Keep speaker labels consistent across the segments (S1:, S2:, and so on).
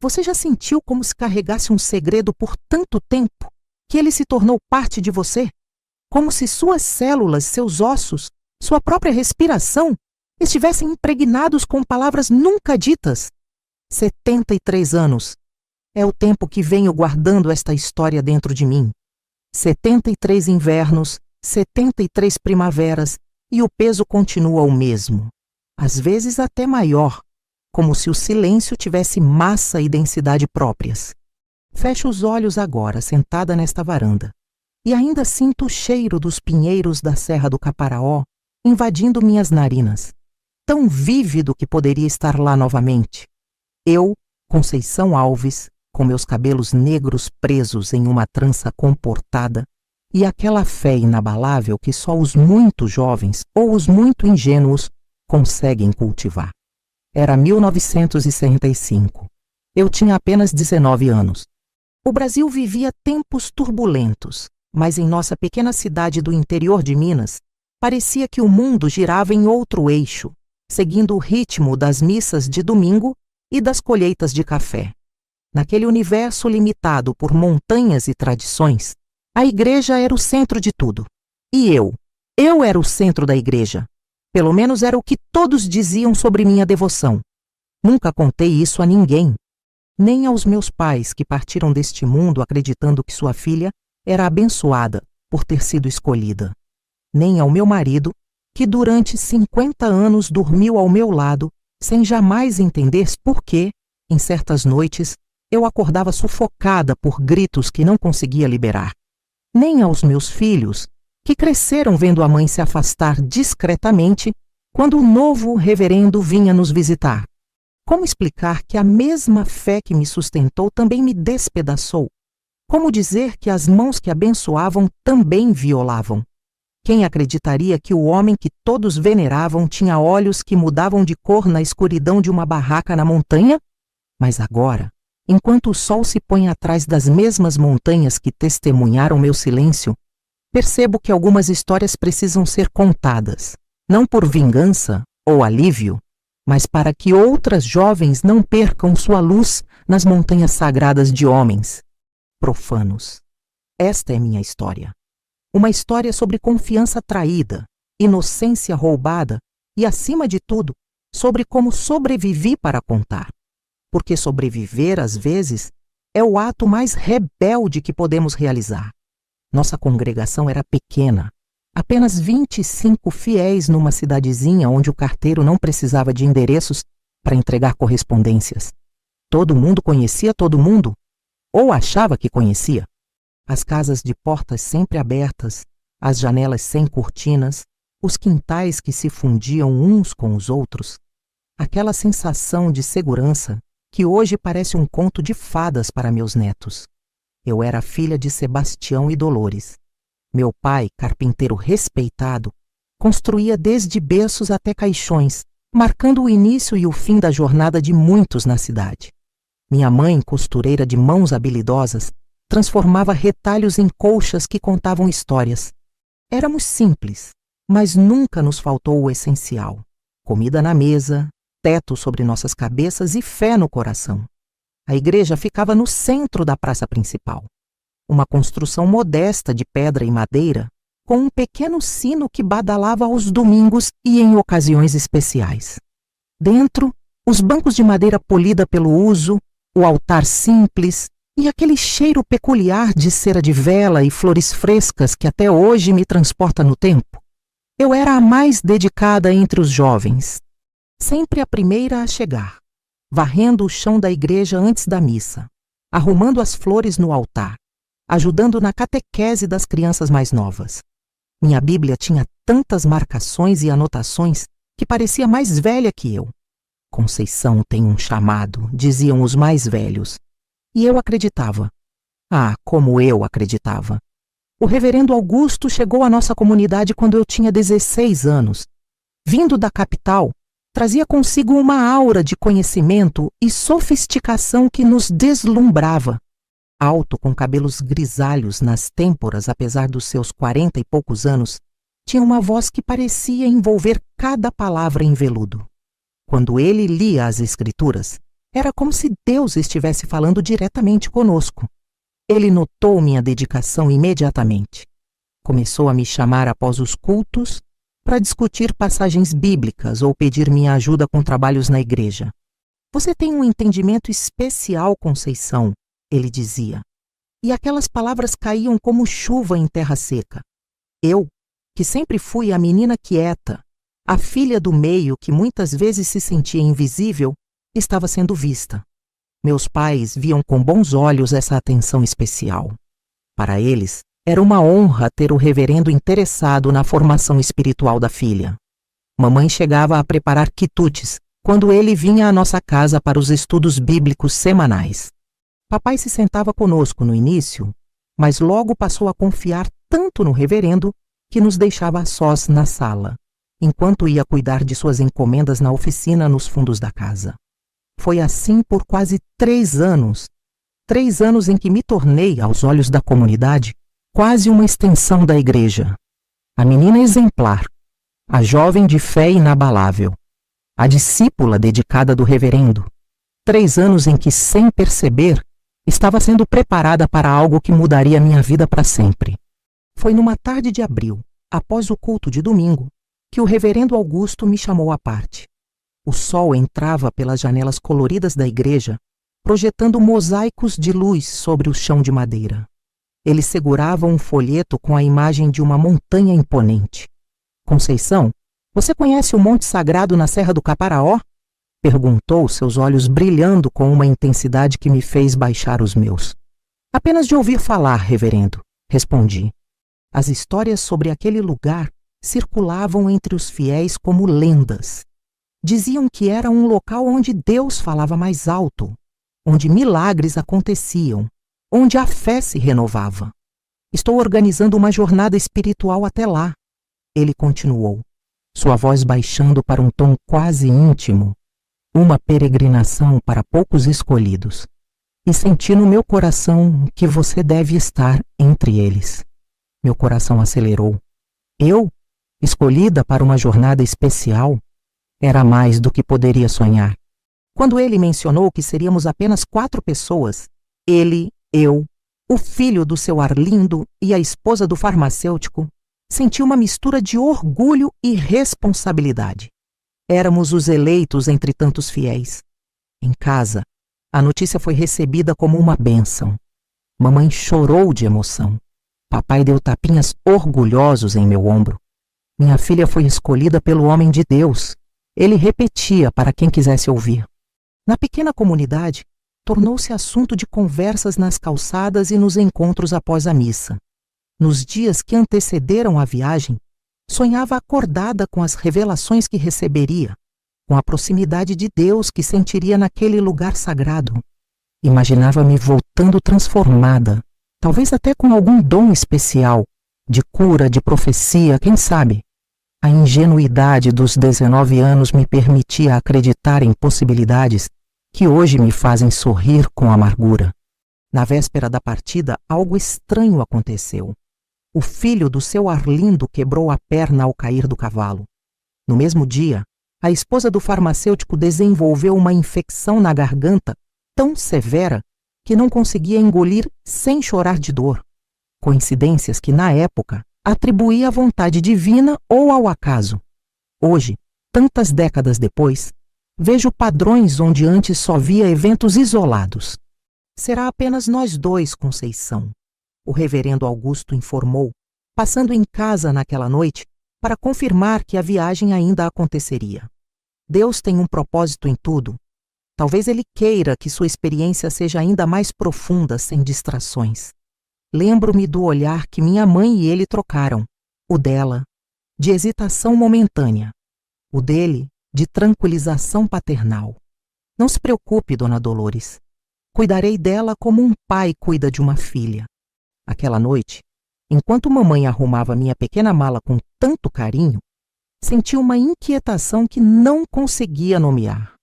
S1: Você já sentiu como se carregasse um segredo por tanto tempo que ele se tornou parte de você? Como se suas células, seus ossos, sua própria respiração estivessem impregnados com palavras nunca ditas? 73 anos. É o tempo que venho guardando esta história dentro de mim. 73 invernos, 73 primaveras, e o peso continua o mesmo. Às vezes até maior, como se o silêncio tivesse massa e densidade próprias. Fecho os olhos agora, sentada nesta varanda, e ainda sinto o cheiro dos pinheiros da Serra do Caparaó invadindo minhas narinas, tão vívido que poderia estar lá novamente. Eu, Conceição Alves, com meus cabelos negros presos em uma trança comportada, e aquela fé inabalável que só os muito jovens ou os muito ingênuos conseguem cultivar. Era 1965. Eu tinha apenas 19 anos. O Brasil vivia tempos turbulentos, mas em nossa pequena cidade do interior de Minas, parecia que o mundo girava em outro eixo, seguindo o ritmo das missas de domingo e das colheitas de café. Naquele universo limitado por montanhas e tradições, a igreja era o centro de tudo. E eu era o centro da igreja. Pelo menos era o que todos diziam sobre minha devoção. Nunca contei isso a ninguém, nem aos meus pais que partiram deste mundo acreditando que sua filha era abençoada por ter sido escolhida, nem ao meu marido, que durante 50 anos dormiu ao meu lado sem jamais entender por que, em certas noites, eu acordava sufocada por gritos que não conseguia liberar. Nem aos meus filhos, que cresceram vendo a mãe se afastar discretamente quando o novo reverendo vinha nos visitar. Como explicar que a mesma fé que me sustentou também me despedaçou? Como dizer que as mãos que abençoavam também violavam? Quem acreditaria que o homem que todos veneravam tinha olhos que mudavam de cor na escuridão de uma barraca na montanha? Mas agora, enquanto o sol se põe atrás das mesmas montanhas que testemunharam meu silêncio, percebo que algumas histórias precisam ser contadas, não por vingança ou alívio, mas para que outras jovens não percam sua luz nas montanhas sagradas de homens profanos. Esta é minha história. Uma história sobre confiança traída, inocência roubada e, acima de tudo, sobre como sobrevivi para contar. Porque sobreviver, às vezes, é o ato mais rebelde que podemos realizar. Nossa congregação era pequena, apenas 25 fiéis numa cidadezinha onde o carteiro não precisava de endereços para entregar correspondências. Todo mundo conhecia todo mundo, ou achava que conhecia. As casas de portas sempre abertas, as janelas sem cortinas, os quintais que se fundiam uns com os outros. Aquela sensação de segurança que hoje parece um conto de fadas para meus netos. Eu era filha de Sebastião e Dolores. Meu pai, carpinteiro respeitado, construía desde berços até caixões, marcando o início e o fim da jornada de muitos na cidade. Minha mãe, costureira de mãos habilidosas, transformava retalhos em colchas que contavam histórias. Éramos simples, mas nunca nos faltou o essencial: comida na mesa, teto sobre nossas cabeças e fé no coração. A igreja ficava no centro da praça principal. Uma construção modesta de pedra e madeira, com um pequeno sino que badalava aos domingos e em ocasiões especiais. Dentro, os bancos de madeira polida pelo uso, o altar simples e aquele cheiro peculiar de cera de vela e flores frescas que até hoje me transporta no tempo. Eu era a mais dedicada entre os jovens, sempre a primeira a chegar, varrendo o chão da igreja antes da missa, arrumando as flores no altar, ajudando na catequese das crianças mais novas. Minha Bíblia tinha tantas marcações e anotações que parecia mais velha que eu. Conceição tem um chamado, diziam os mais velhos. E eu acreditava. Ah, como eu acreditava. O reverendo Augusto chegou à nossa comunidade quando eu tinha 16 anos. Vindo da capital, trazia consigo uma aura de conhecimento e sofisticação que nos deslumbrava. Alto, com cabelos grisalhos nas têmporas, apesar dos seus 40 e poucos anos, tinha uma voz que parecia envolver cada palavra em veludo. Quando ele lia as escrituras, Era como se Deus estivesse falando diretamente conosco. Ele notou minha dedicação imediatamente. Começou a me chamar após os cultos para discutir passagens bíblicas ou pedir minha ajuda com trabalhos na igreja. Você tem um entendimento especial, Conceição, ele dizia. E aquelas palavras caíam como chuva em terra seca. Eu, que sempre fui a menina quieta, a filha do meio que muitas vezes se sentia invisível, estava sendo vista. Meus pais viam com bons olhos essa atenção especial. Para eles, era uma honra ter o reverendo interessado na formação espiritual da filha. Mamãe chegava a preparar quitutes quando ele vinha à nossa casa para os estudos bíblicos semanais. Papai se sentava conosco no início, mas logo passou a confiar tanto no reverendo que nos deixava a sós na sala, enquanto ia cuidar de suas encomendas na oficina nos fundos da casa. Foi assim por quase 3 anos. 3 anos em que me tornei, aos olhos da comunidade, quase uma extensão da igreja. A menina exemplar, a jovem de fé inabalável, a discípula dedicada do reverendo. 3 anos em que, sem perceber, estava sendo preparada para algo que mudaria minha vida para sempre. Foi numa tarde de abril, após o culto de domingo, que o reverendo Augusto me chamou à parte. O sol entrava pelas janelas coloridas da igreja, projetando mosaicos de luz sobre o chão de madeira. Ele segurava um folheto com a imagem de uma montanha imponente. Conceição, você conhece o Monte Sagrado na Serra do Caparaó? Perguntou, seus olhos brilhando com uma intensidade que me fez baixar os meus. Apenas de ouvir falar, reverendo, respondi. As histórias sobre aquele lugar circulavam entre os fiéis como lendas. Diziam que era um local onde Deus falava mais alto, onde milagres aconteciam, onde a fé se renovava. Estou organizando uma jornada espiritual até lá, ele continuou, sua voz baixando para um tom quase íntimo. Uma peregrinação para poucos escolhidos. E senti no meu coração que você deve estar entre eles. Meu coração acelerou. Eu, escolhida para uma jornada especial, era mais do que poderia sonhar. Quando ele mencionou que seríamos apenas 4 pessoas, ele, eu, o filho do seu Arlindo e a esposa do farmacêutico, senti uma mistura de orgulho e responsabilidade. Éramos os eleitos entre tantos fiéis. Em casa, a notícia foi recebida como uma bênção. Mamãe chorou de emoção. Papai deu tapinhas orgulhosos em meu ombro. Minha filha foi escolhida pelo homem de Deus. Ele repetia para quem quisesse ouvir. Na pequena comunidade, tornou-se assunto de conversas nas calçadas e nos encontros após a missa. Nos dias que antecederam a viagem, sonhava acordada com as revelações que receberia, com a proximidade de Deus que sentiria naquele lugar sagrado. Imaginava-me voltando transformada, talvez até com algum dom especial, de cura, de profecia, quem sabe. A ingenuidade dos 19 anos me permitia acreditar em possibilidades que hoje me fazem sorrir com amargura. Na véspera da partida, algo estranho aconteceu. O filho do seu Arlindo quebrou a perna ao cair do cavalo. No mesmo dia, a esposa do farmacêutico desenvolveu uma infecção na garganta tão severa que não conseguia engolir sem chorar de dor. Coincidências que, na época, atribuía à vontade divina ou ao acaso. Hoje, tantas décadas depois, vejo padrões onde antes só via eventos isolados. Será apenas nós 2, Conceição, o reverendo Augusto informou, passando em casa naquela noite para confirmar que a viagem ainda aconteceria. Deus tem um propósito em tudo. Talvez Ele queira que sua experiência seja ainda mais profunda, sem distrações. Lembro-me do olhar que minha mãe e ele trocaram, o dela, de hesitação momentânea, o dele, de tranquilização paternal. Não se preocupe, Dona Dolores. Cuidarei dela como um pai cuida de uma filha. Aquela noite, enquanto mamãe arrumava minha pequena mala com tanto carinho, senti uma inquietação que não conseguia nomear.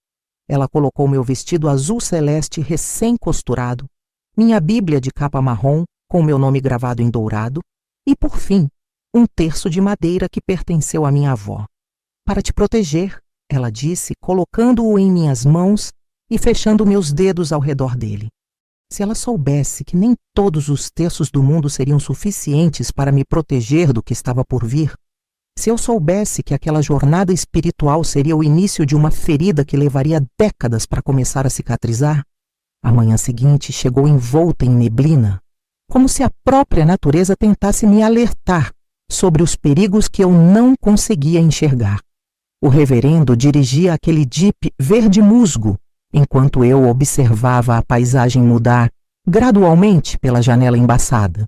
S1: Ela colocou meu vestido azul celeste recém-costurado, minha Bíblia de capa marrom, com meu nome gravado em dourado, e, por fim, um terço de madeira que pertenceu à minha avó. Para te proteger, ela disse, colocando-o em minhas mãos e fechando meus dedos ao redor dele. Se ela soubesse que nem todos os terços do mundo seriam suficientes para me proteger do que estava por vir, se eu soubesse que aquela jornada espiritual seria o início de uma ferida que levaria décadas para começar a cicatrizar, a manhã seguinte chegou envolta em neblina, como se a própria natureza tentasse me alertar sobre os perigos que eu não conseguia enxergar. O reverendo dirigia aquele Jeep verde musgo, enquanto eu observava a paisagem mudar gradualmente pela janela embaçada.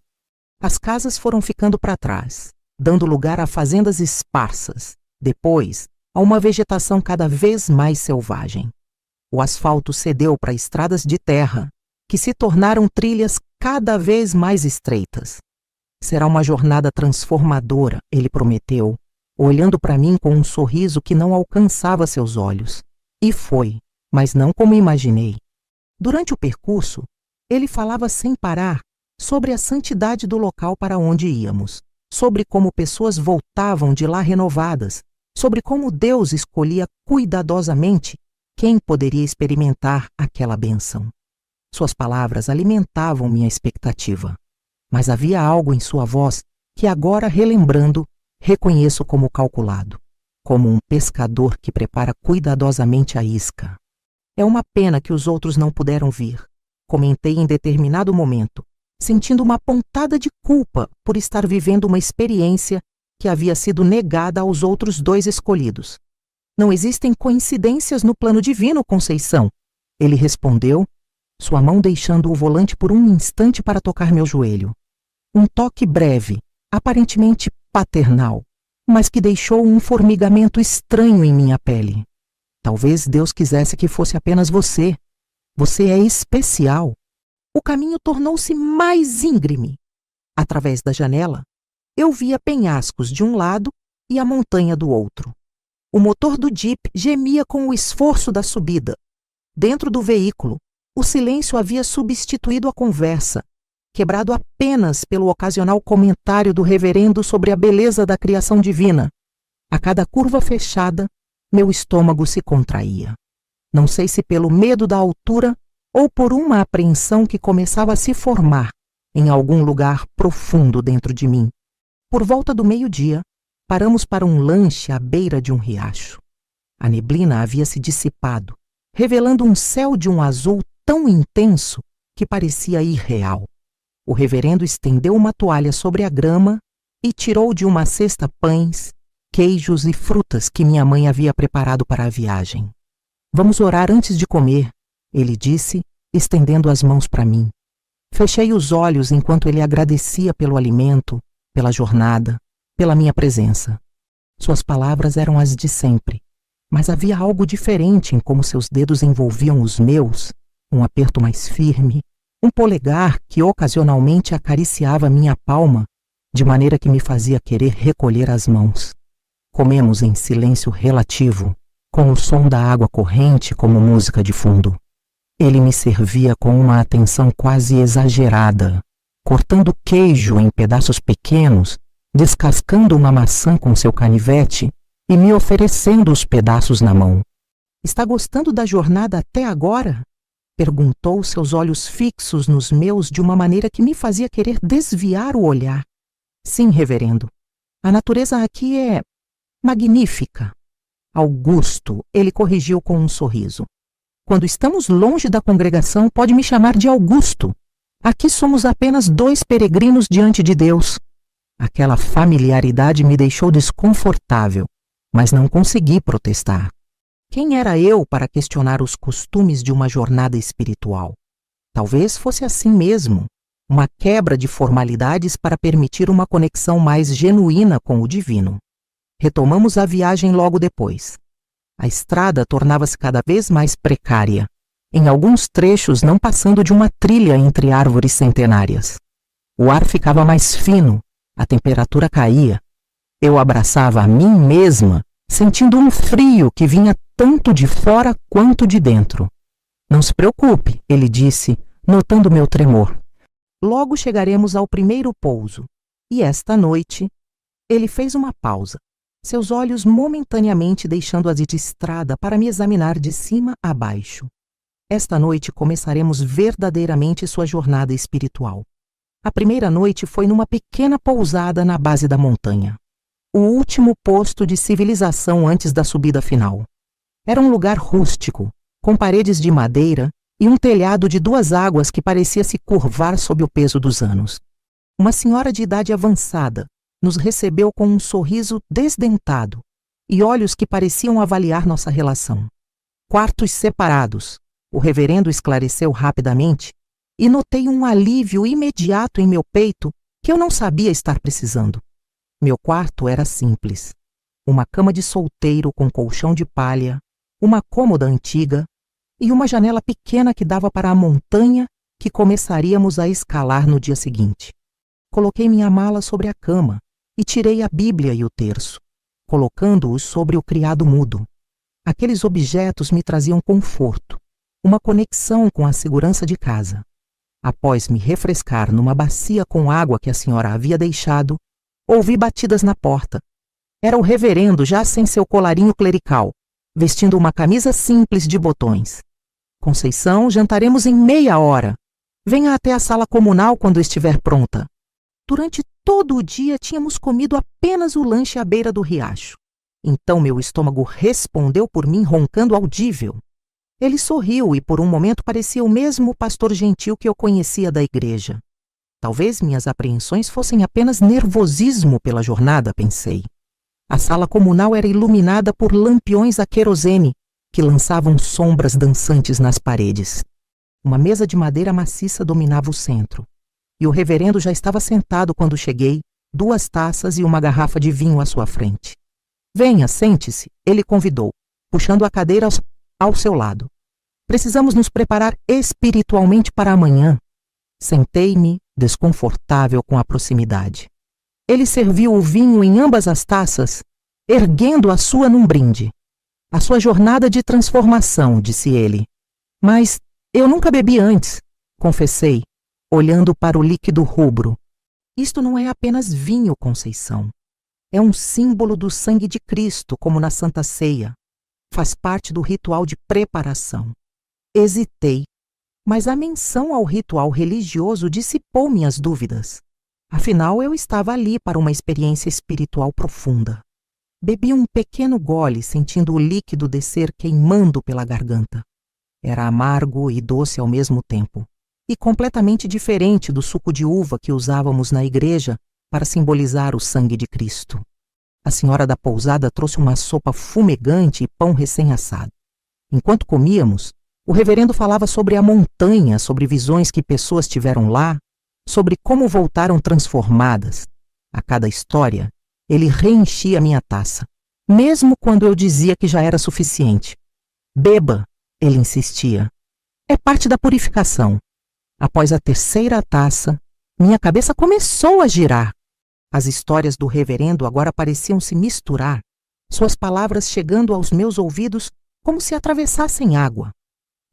S1: As casas foram ficando para trás, dando lugar a fazendas esparsas, depois a uma vegetação cada vez mais selvagem. O asfalto cedeu para estradas de terra, que se tornaram trilhas cada vez mais estreitas. Será uma jornada transformadora, ele prometeu, olhando para mim com um sorriso que não alcançava seus olhos. E foi, mas não como imaginei. Durante o percurso, ele falava sem parar sobre a santidade do local para onde íamos, sobre como pessoas voltavam de lá renovadas, sobre como Deus escolhia cuidadosamente quem poderia experimentar aquela bênção. Suas palavras alimentavam minha expectativa, mas havia algo em sua voz que agora, relembrando, reconheço como calculado, como um pescador que prepara cuidadosamente a isca. É uma pena que os outros não puderam vir, comentei em determinado momento, sentindo uma pontada de culpa por estar vivendo uma experiência que havia sido negada aos outros dois escolhidos. Não existem coincidências no plano divino, Conceição, ele respondeu, sua mão deixando o volante por um instante para tocar meu joelho. Um toque breve, aparentemente paternal, mas que deixou um formigamento estranho em minha pele. Talvez Deus quisesse que fosse apenas você. Você é especial. O caminho tornou-se mais íngreme. Através da janela, eu via penhascos de um lado e a montanha do outro. O motor do Jeep gemia com o esforço da subida. Dentro do veículo, o silêncio havia substituído a conversa, quebrado apenas pelo ocasional comentário do reverendo sobre a beleza da criação divina. A cada curva fechada, meu estômago se contraía. Não sei se pelo medo da altura ou por uma apreensão que começava a se formar em algum lugar profundo dentro de mim. Por volta do meio-dia, paramos para um lanche à beira de um riacho. A neblina havia se dissipado, revelando um céu de um azul tão intenso que parecia irreal. O reverendo estendeu uma toalha sobre a grama e tirou de uma cesta pães, queijos e frutas que minha mãe havia preparado para a viagem. Vamos orar antes de comer, ele disse, estendendo as mãos para mim. Fechei os olhos enquanto ele agradecia pelo alimento, pela jornada, pela minha presença. Suas palavras eram as de sempre, mas havia algo diferente em como seus dedos envolviam os meus, um aperto mais firme, um polegar que ocasionalmente acariciava minha palma, de maneira que me fazia querer recolher as mãos. Comemos em silêncio relativo, com o som da água corrente como música de fundo. Ele me servia com uma atenção quase exagerada, cortando queijo em pedaços pequenos, descascando uma maçã com seu canivete e me oferecendo os pedaços na mão. Está gostando da jornada até agora? Perguntou, seus olhos fixos nos meus de uma maneira que me fazia querer desviar o olhar. Sim, reverendo. A natureza aqui é magnífica. Augusto, ele corrigiu com um sorriso. Quando estamos longe da congregação, pode me chamar de Augusto. Aqui somos apenas dois peregrinos diante de Deus. Aquela familiaridade me deixou desconfortável, mas não consegui protestar. Quem era eu para questionar os costumes de uma jornada espiritual? Talvez fosse assim mesmo, uma quebra de formalidades para permitir uma conexão mais genuína com o divino. Retomamos a viagem logo depois. A estrada tornava-se cada vez mais precária, em alguns trechos não passando de uma trilha entre árvores centenárias. O ar ficava mais fino, a temperatura caía. Eu abraçava a mim mesma, sentindo um frio que vinha tanto de fora quanto de dentro. Não se preocupe, ele disse, notando meu tremor. Logo chegaremos ao primeiro pouso. E esta noite... Ele fez uma pausa, seus olhos momentaneamente deixando-a de estrada para me examinar de cima a baixo. Esta noite começaremos verdadeiramente sua jornada espiritual. A primeira noite foi numa pequena pousada na base da montanha. O último posto de civilização antes da subida final. Era um lugar rústico, com paredes de madeira e um telhado de 2 águas que parecia se curvar sob o peso dos anos. Uma senhora de idade avançada nos recebeu com um sorriso desdentado e olhos que pareciam avaliar nossa relação. Quartos separados, o reverendo esclareceu rapidamente, e notei um alívio imediato em meu peito que eu não sabia estar precisando. Meu quarto era simples. Uma cama de solteiro com colchão de palha, uma cômoda antiga e uma janela pequena que dava para a montanha que começaríamos a escalar no dia seguinte. Coloquei minha mala sobre a cama e tirei a Bíblia e o terço, colocando-os sobre o criado mudo. Aqueles objetos me traziam conforto, uma conexão com a segurança de casa. Após me refrescar numa bacia com água que a senhora havia deixado, ouvi batidas na porta. Era o reverendo já sem seu colarinho clerical, vestindo uma camisa simples de botões. Conceição, jantaremos em meia hora. Venha até a sala comunal quando estiver pronta. Durante todo o dia tínhamos comido apenas o lanche à beira do riacho. Então meu estômago respondeu por mim roncando audível. Ele sorriu e por um momento parecia o mesmo pastor gentil que eu conhecia da igreja. Talvez minhas apreensões fossem apenas nervosismo pela jornada, pensei. A sala comunal era iluminada por lampiões a querosene que lançavam sombras dançantes nas paredes. Uma mesa de madeira maciça dominava o centro, e o reverendo já estava sentado quando cheguei, 2 taças e uma garrafa de vinho à sua frente. Venha, sente-se, ele convidou, puxando a cadeira ao seu lado. Precisamos nos preparar espiritualmente para amanhã. Sentei-me, desconfortável com a proximidade. Ele serviu o vinho em ambas as taças, erguendo a sua num brinde. A sua jornada de transformação, disse ele. Mas eu nunca bebi antes, confessei, olhando para o líquido rubro. Isto não é apenas vinho, Conceição. É um símbolo do sangue de Cristo, como na Santa Ceia. Faz parte do ritual de preparação. Hesitei, mas a menção ao ritual religioso dissipou minhas dúvidas. Afinal, eu estava ali para uma experiência espiritual profunda. Bebi um pequeno gole, sentindo o líquido descer queimando pela garganta. Era amargo e doce ao mesmo tempo, e completamente diferente do suco de uva que usávamos na igreja para simbolizar o sangue de Cristo. A senhora da pousada trouxe uma sopa fumegante e pão recém-assado. Enquanto comíamos, o reverendo falava sobre a montanha, sobre visões que pessoas tiveram lá, sobre como voltaram transformadas. A cada história, ele reenchia minha taça, mesmo quando eu dizia que já era suficiente. Beba, ele insistia. É parte da purificação. Após a 3ª taça, minha cabeça começou a girar. As histórias do reverendo agora pareciam se misturar, suas palavras chegando aos meus ouvidos como se atravessassem água.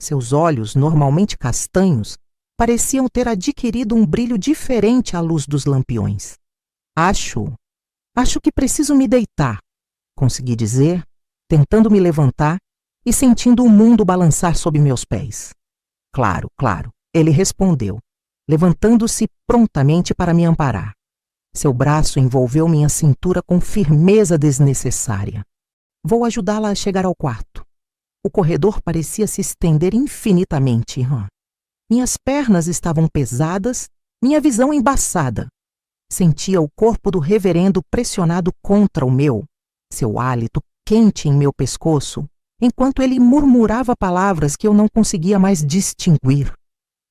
S1: Seus olhos, normalmente castanhos, pareciam ter adquirido um brilho diferente à luz dos lampiões. Acho que preciso me deitar, consegui dizer, tentando me levantar e sentindo o mundo balançar sob meus pés. Claro, ele respondeu, levantando-se prontamente para me amparar. Seu braço envolveu minha cintura com firmeza desnecessária. Vou ajudá-la a chegar ao quarto. O corredor parecia se estender infinitamente. Minhas pernas estavam pesadas, minha visão embaçada. Sentia o corpo do reverendo pressionado contra o meu, seu hálito quente em meu pescoço, enquanto ele murmurava palavras que eu não conseguia mais distinguir.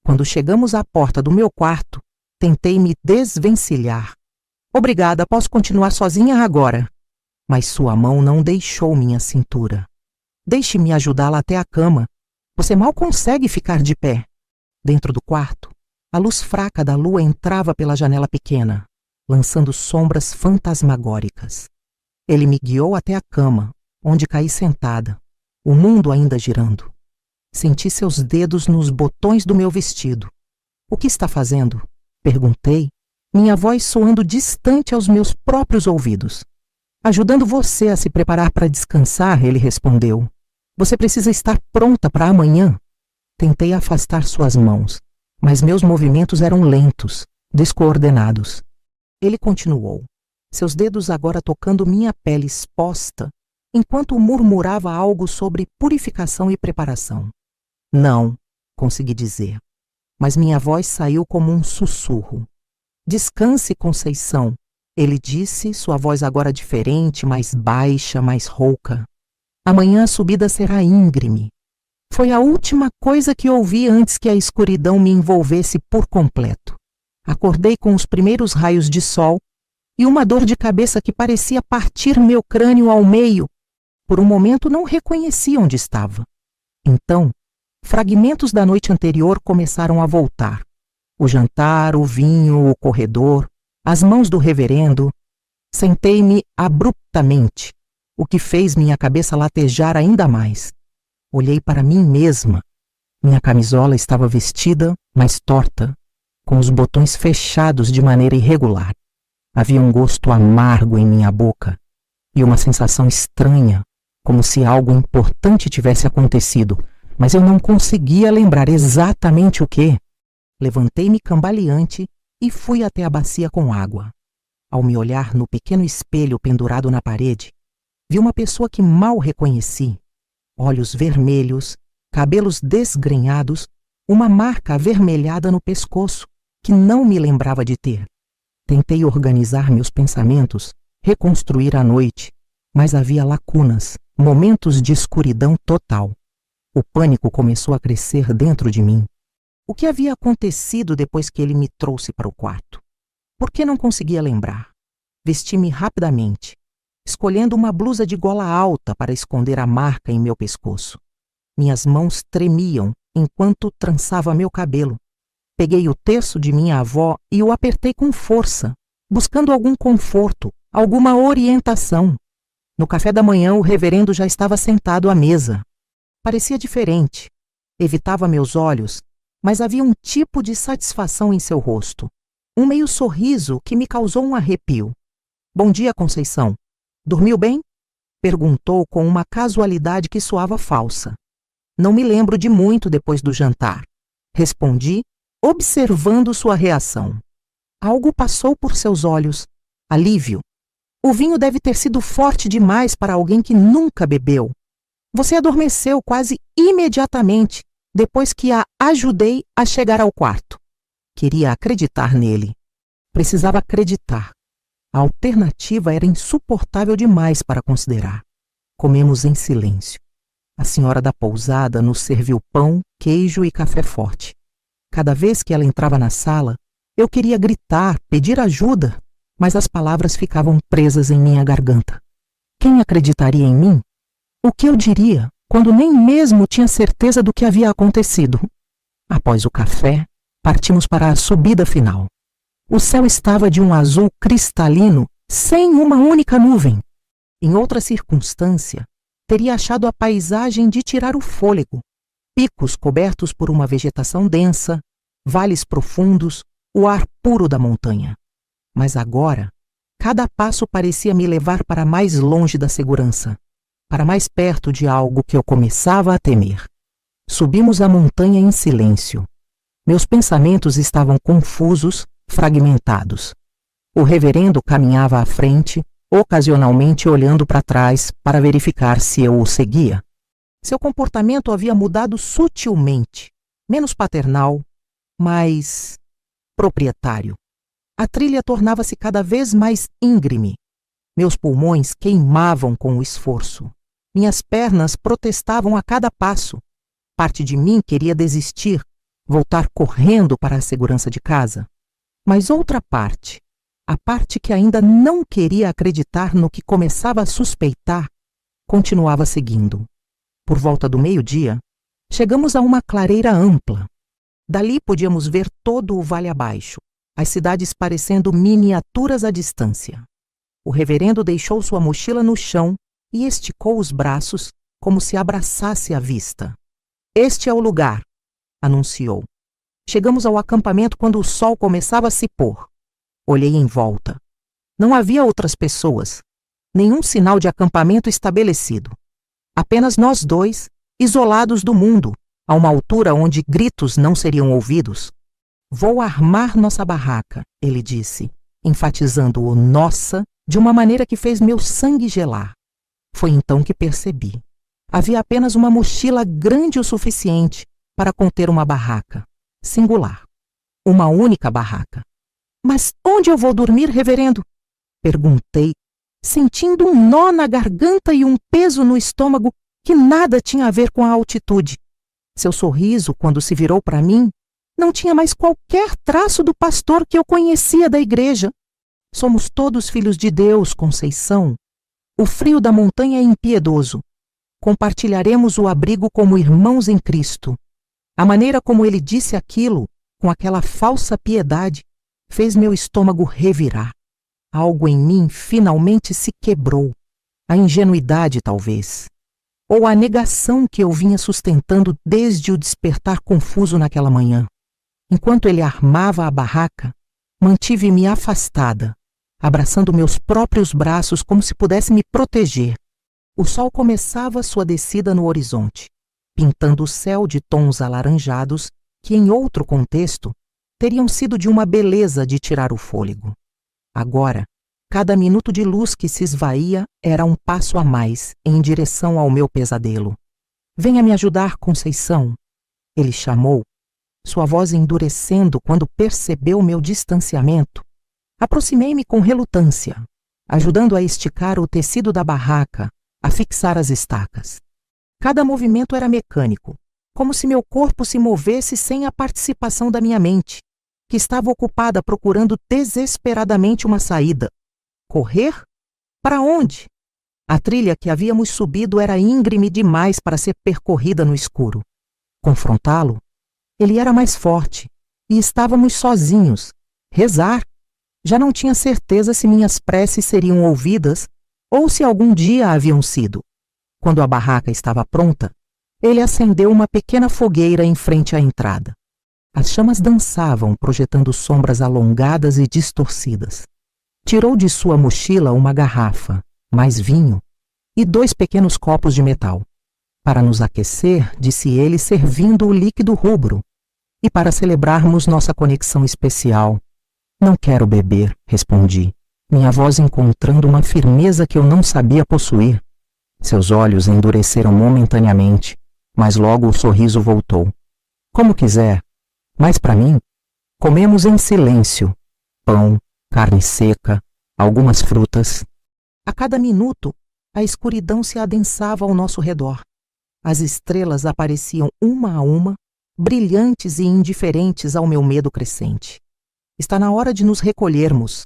S1: Quando chegamos à porta do meu quarto, tentei me desvencilhar. Obrigada, posso continuar sozinha agora. Mas sua mão não deixou minha cintura. Deixe-me ajudá-la até a cama. Você mal consegue ficar de pé. Dentro do quarto, a luz fraca da lua entrava pela janela pequena, lançando sombras fantasmagóricas. Ele me guiou até a cama, onde caí sentada, o mundo ainda girando. Senti seus dedos nos botões do meu vestido. O que está fazendo? Perguntei, minha voz soando distante aos meus próprios ouvidos. Ajudando você a se preparar para descansar, ele respondeu. Você precisa estar pronta para amanhã. Tentei afastar suas mãos, mas meus movimentos eram lentos, descoordenados. Ele continuou, seus dedos agora tocando minha pele exposta, enquanto murmurava algo sobre purificação e preparação. Não, consegui dizer, mas minha voz saiu como um sussurro. Descanse, Conceição, ele disse, sua voz agora diferente, mais baixa, mais rouca. Amanhã a subida será íngreme. Foi a última coisa que ouvi antes que a escuridão me envolvesse por completo. Acordei com os primeiros raios de sol e uma dor de cabeça que parecia partir meu crânio ao meio. Por um momento não reconheci onde estava. Então, fragmentos da noite anterior começaram a voltar. O jantar, o vinho, o corredor, as mãos do reverendo. Sentei-me abruptamente, o que fez minha cabeça latejar ainda mais. Olhei para mim mesma. Minha camisola estava vestida, mas torta, com os botões fechados de maneira irregular. Havia um gosto amargo em minha boca e uma sensação estranha, como se algo importante tivesse acontecido, mas eu não conseguia lembrar exatamente o que. Levantei-me cambaleante e fui até a bacia com água. Ao me olhar no pequeno espelho pendurado na parede, vi uma pessoa que mal reconheci. Olhos vermelhos, cabelos desgrenhados, uma marca avermelhada no pescoço, que não me lembrava de ter. Tentei organizar meus pensamentos, reconstruir a noite, mas havia lacunas, momentos de escuridão total. O pânico começou a crescer dentro de mim. O que havia acontecido depois que ele me trouxe para o quarto? Por que não conseguia lembrar? Vesti-me rapidamente, escolhendo uma blusa de gola alta para esconder a marca em meu pescoço. Minhas mãos tremiam enquanto trançava meu cabelo. Peguei o terço de minha avó e o apertei com força, buscando algum conforto, alguma orientação. No café da manhã, o reverendo já estava sentado à mesa. Parecia diferente. Evitava meus olhos, mas havia um tipo de satisfação em seu rosto. Um meio sorriso que me causou um arrepio. Bom dia, Conceição. Dormiu bem? Perguntou com uma casualidade que soava falsa. Não me lembro de muito depois do jantar. Respondi, observando sua reação. Algo passou por seus olhos. Alívio. O vinho deve ter sido forte demais para alguém que nunca bebeu. Você adormeceu quase imediatamente depois que a ajudei a chegar ao quarto. Queria acreditar nele. Precisava acreditar. A alternativa era insuportável demais para considerar. Comemos em silêncio. A senhora da pousada nos serviu pão, queijo e café forte. Cada vez que ela entrava na sala, eu queria gritar, pedir ajuda, mas as palavras ficavam presas em minha garganta. Quem acreditaria em mim? O que eu diria quando nem mesmo tinha certeza do que havia acontecido? Após o café, partimos para a subida final. O céu estava de um azul cristalino, sem uma única nuvem. Em outra circunstância, teria achado a paisagem de tirar o fôlego. Picos cobertos por uma vegetação densa, vales profundos, o ar puro da montanha. Mas agora, cada passo parecia me levar para mais longe da segurança, para mais perto de algo que eu começava a temer. Subimos a montanha em silêncio. Meus pensamentos estavam confusos, fragmentados. O reverendo caminhava à frente, ocasionalmente olhando para trás para verificar se eu o seguia. Seu comportamento havia mudado sutilmente, menos paternal, mais proprietário. A trilha tornava-se cada vez mais íngreme. Meus pulmões queimavam com o esforço. Minhas pernas protestavam a cada passo. Parte de mim queria desistir, voltar correndo para a segurança de casa. Mas outra parte, a parte que ainda não queria acreditar no que começava a suspeitar, continuava seguindo. Por volta do meio-dia, chegamos a uma clareira ampla. Dali podíamos ver todo o vale abaixo, as cidades parecendo miniaturas à distância. O reverendo deixou sua mochila no chão e esticou os braços como se abraçasse a vista. Este é o lugar, anunciou. Chegamos ao acampamento quando o sol começava a se pôr. Olhei em volta. Não havia outras pessoas, nenhum sinal de acampamento estabelecido. Apenas nós dois, isolados do mundo, a uma altura onde gritos não seriam ouvidos. Vou armar nossa barraca, ele disse, enfatizando o nossa de uma maneira que fez meu sangue gelar. Foi então que percebi. Havia apenas uma mochila grande o suficiente para conter uma barraca, singular. Uma única barraca. Mas onde eu vou dormir, reverendo? Perguntei, sentindo um nó na garganta e um peso no estômago que nada tinha a ver com a altitude. Seu sorriso, quando se virou para mim, não tinha mais qualquer traço do pastor que eu conhecia da igreja. Somos todos filhos de Deus, Conceição. O frio da montanha é impiedoso. Compartilharemos o abrigo como irmãos em Cristo. A maneira como ele disse aquilo, com aquela falsa piedade, fez meu estômago revirar. Algo em mim finalmente se quebrou. A ingenuidade, talvez. Ou a negação que eu vinha sustentando desde o despertar confuso naquela manhã. Enquanto ele armava a barraca, mantive-me afastada, abraçando meus próprios braços como se pudesse me proteger. O sol começava sua descida no horizonte, pintando o céu de tons alaranjados que, em outro contexto, teriam sido de uma beleza de tirar o fôlego. Agora, cada minuto de luz que se esvaía era um passo a mais em direção ao meu pesadelo. Venha me ajudar, Conceição, ele chamou, sua voz endurecendo quando percebeu meu distanciamento. Aproximei-me com relutância, ajudando a esticar o tecido da barraca, a fixar as estacas. Cada movimento era mecânico, como se meu corpo se movesse sem a participação da minha mente, que estava ocupada procurando desesperadamente uma saída. Correr? Para onde? A trilha que havíamos subido era íngreme demais para ser percorrida no escuro. Confrontá-lo? Ele era mais forte, e estávamos sozinhos. Rezar? Já não tinha certeza se minhas preces seriam ouvidas ou se algum dia haviam sido. Quando a barraca estava pronta, ele acendeu uma pequena fogueira em frente à entrada. As chamas dançavam, projetando sombras alongadas e distorcidas. Tirou de sua mochila uma garrafa, mais vinho, e 2 pequenos copos de metal. Para nos aquecer, disse ele, servindo o líquido rubro. E para celebrarmos nossa conexão especial. Não quero beber, respondi, minha voz encontrando uma firmeza que eu não sabia possuir. Seus olhos endureceram momentaneamente, mas logo o sorriso voltou. Como quiser, mas para mim, comemos em silêncio. Pão, carne seca, algumas frutas. A cada minuto, a escuridão se adensava ao nosso redor. As estrelas apareciam uma a uma, brilhantes e indiferentes ao meu medo crescente. Está na hora de nos recolhermos,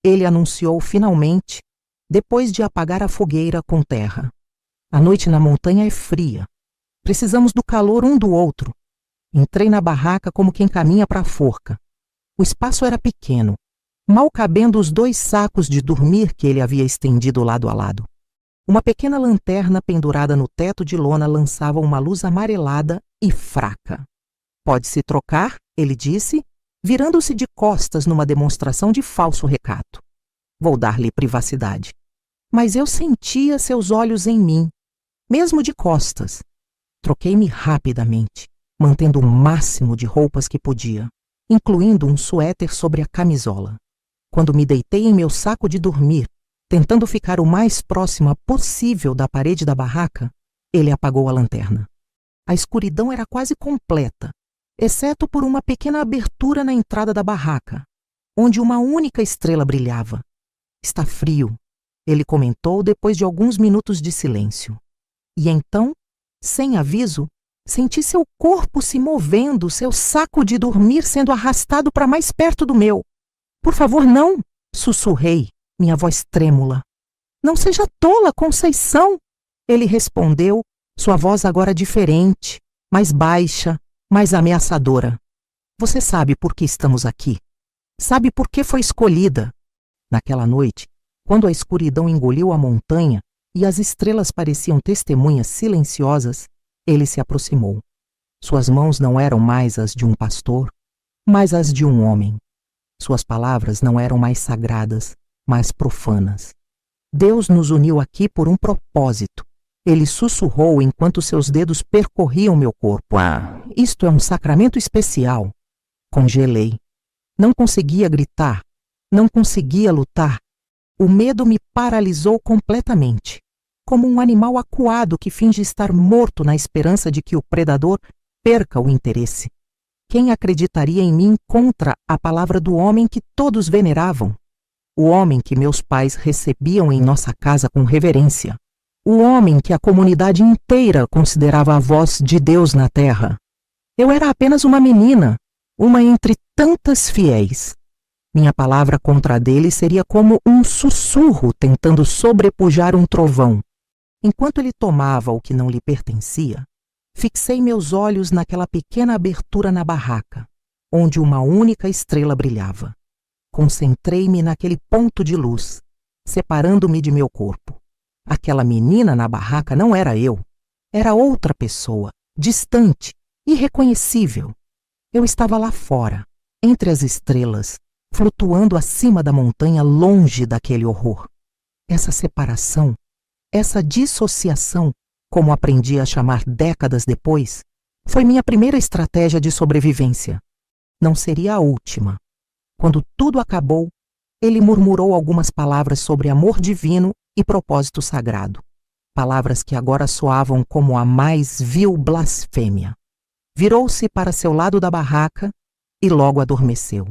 S1: ele anunciou finalmente, depois de apagar a fogueira com terra. A noite na montanha é fria. Precisamos do calor um do outro. Entrei na barraca como quem caminha para a forca. O espaço era pequeno, mal cabendo os 2 sacos de dormir que ele havia estendido lado a lado. Uma pequena lanterna pendurada no teto de lona lançava uma luz amarelada e fraca. Pode-se trocar, ele disse, virando-se de costas numa demonstração de falso recato. Vou dar-lhe privacidade. Mas eu sentia seus olhos em mim, mesmo de costas. Troquei-me rapidamente, mantendo o máximo de roupas que podia, incluindo um suéter sobre a camisola. Quando me deitei em meu saco de dormir, tentando ficar o mais próxima possível da parede da barraca, ele apagou a lanterna. A escuridão era quase completa, exceto por uma pequena abertura na entrada da barraca, onde uma única estrela brilhava. Está frio, ele comentou depois de alguns minutos de silêncio. E então, sem aviso, senti seu corpo se movendo, seu saco de dormir sendo arrastado para mais perto do meu. Por favor, não! Sussurrei, minha voz trêmula. Não seja tola, Conceição! Ele respondeu, sua voz agora diferente, mais baixa, mais ameaçadora. Você sabe por que estamos aqui. Sabe por que foi escolhida. Naquela noite, quando a escuridão engoliu a montanha e as estrelas pareciam testemunhas silenciosas, ele se aproximou. Suas mãos não eram mais as de um pastor, mas as de um homem. Suas palavras não eram mais sagradas, mas profanas. Deus nos uniu aqui por um propósito, Ele sussurrou enquanto seus dedos percorriam meu corpo. Ah, isto é um sacramento especial. Congelei. Não conseguia gritar. Não conseguia lutar. O medo me paralisou completamente, como um animal acuado que finge estar morto na esperança de que o predador perca o interesse. Quem acreditaria em mim contra a palavra do homem que todos veneravam? O homem que meus pais recebiam em nossa casa com reverência. O homem que a comunidade inteira considerava a voz de Deus na terra. Eu era apenas uma menina, uma entre tantas fiéis. Minha palavra contra a dele seria como um sussurro tentando sobrepujar um trovão. Enquanto ele tomava o que não lhe pertencia, fixei meus olhos naquela pequena abertura na barraca, onde uma única estrela brilhava. Concentrei-me naquele ponto de luz, separando-me de meu corpo. Aquela menina na barraca não era eu. Era outra pessoa, distante, irreconhecível. Eu estava lá fora, entre as estrelas, flutuando acima da montanha, longe daquele horror. Essa separação, essa dissociação, como aprendi a chamar décadas depois, foi minha primeira estratégia de sobrevivência. Não seria a última. Quando tudo acabou, ele murmurou algumas palavras sobre amor divino e propósito sagrado. Palavras que agora soavam como a mais vil blasfêmia. Virou-se para seu lado da barraca e logo adormeceu.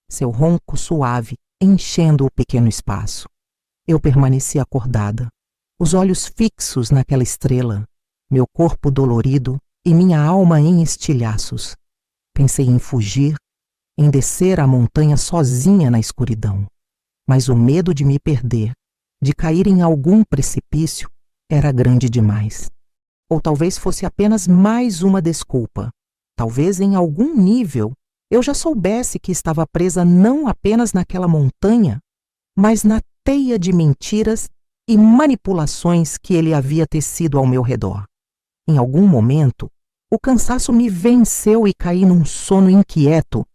S1: Seu ronco suave enchendo o pequeno espaço. Eu permaneci acordada, os olhos fixos naquela estrela, meu corpo dolorido e minha alma em estilhaços. Pensei em fugir, em descer a montanha sozinha na escuridão. Mas o medo de me perder, de cair em algum precipício, era grande demais. Ou talvez fosse apenas mais uma desculpa. Talvez em algum nível eu já soubesse que estava presa não apenas naquela montanha, mas na teia de mentiras e manipulações que ele havia tecido ao meu redor. Em algum momento, o cansaço me venceu e caí num sono inquieto,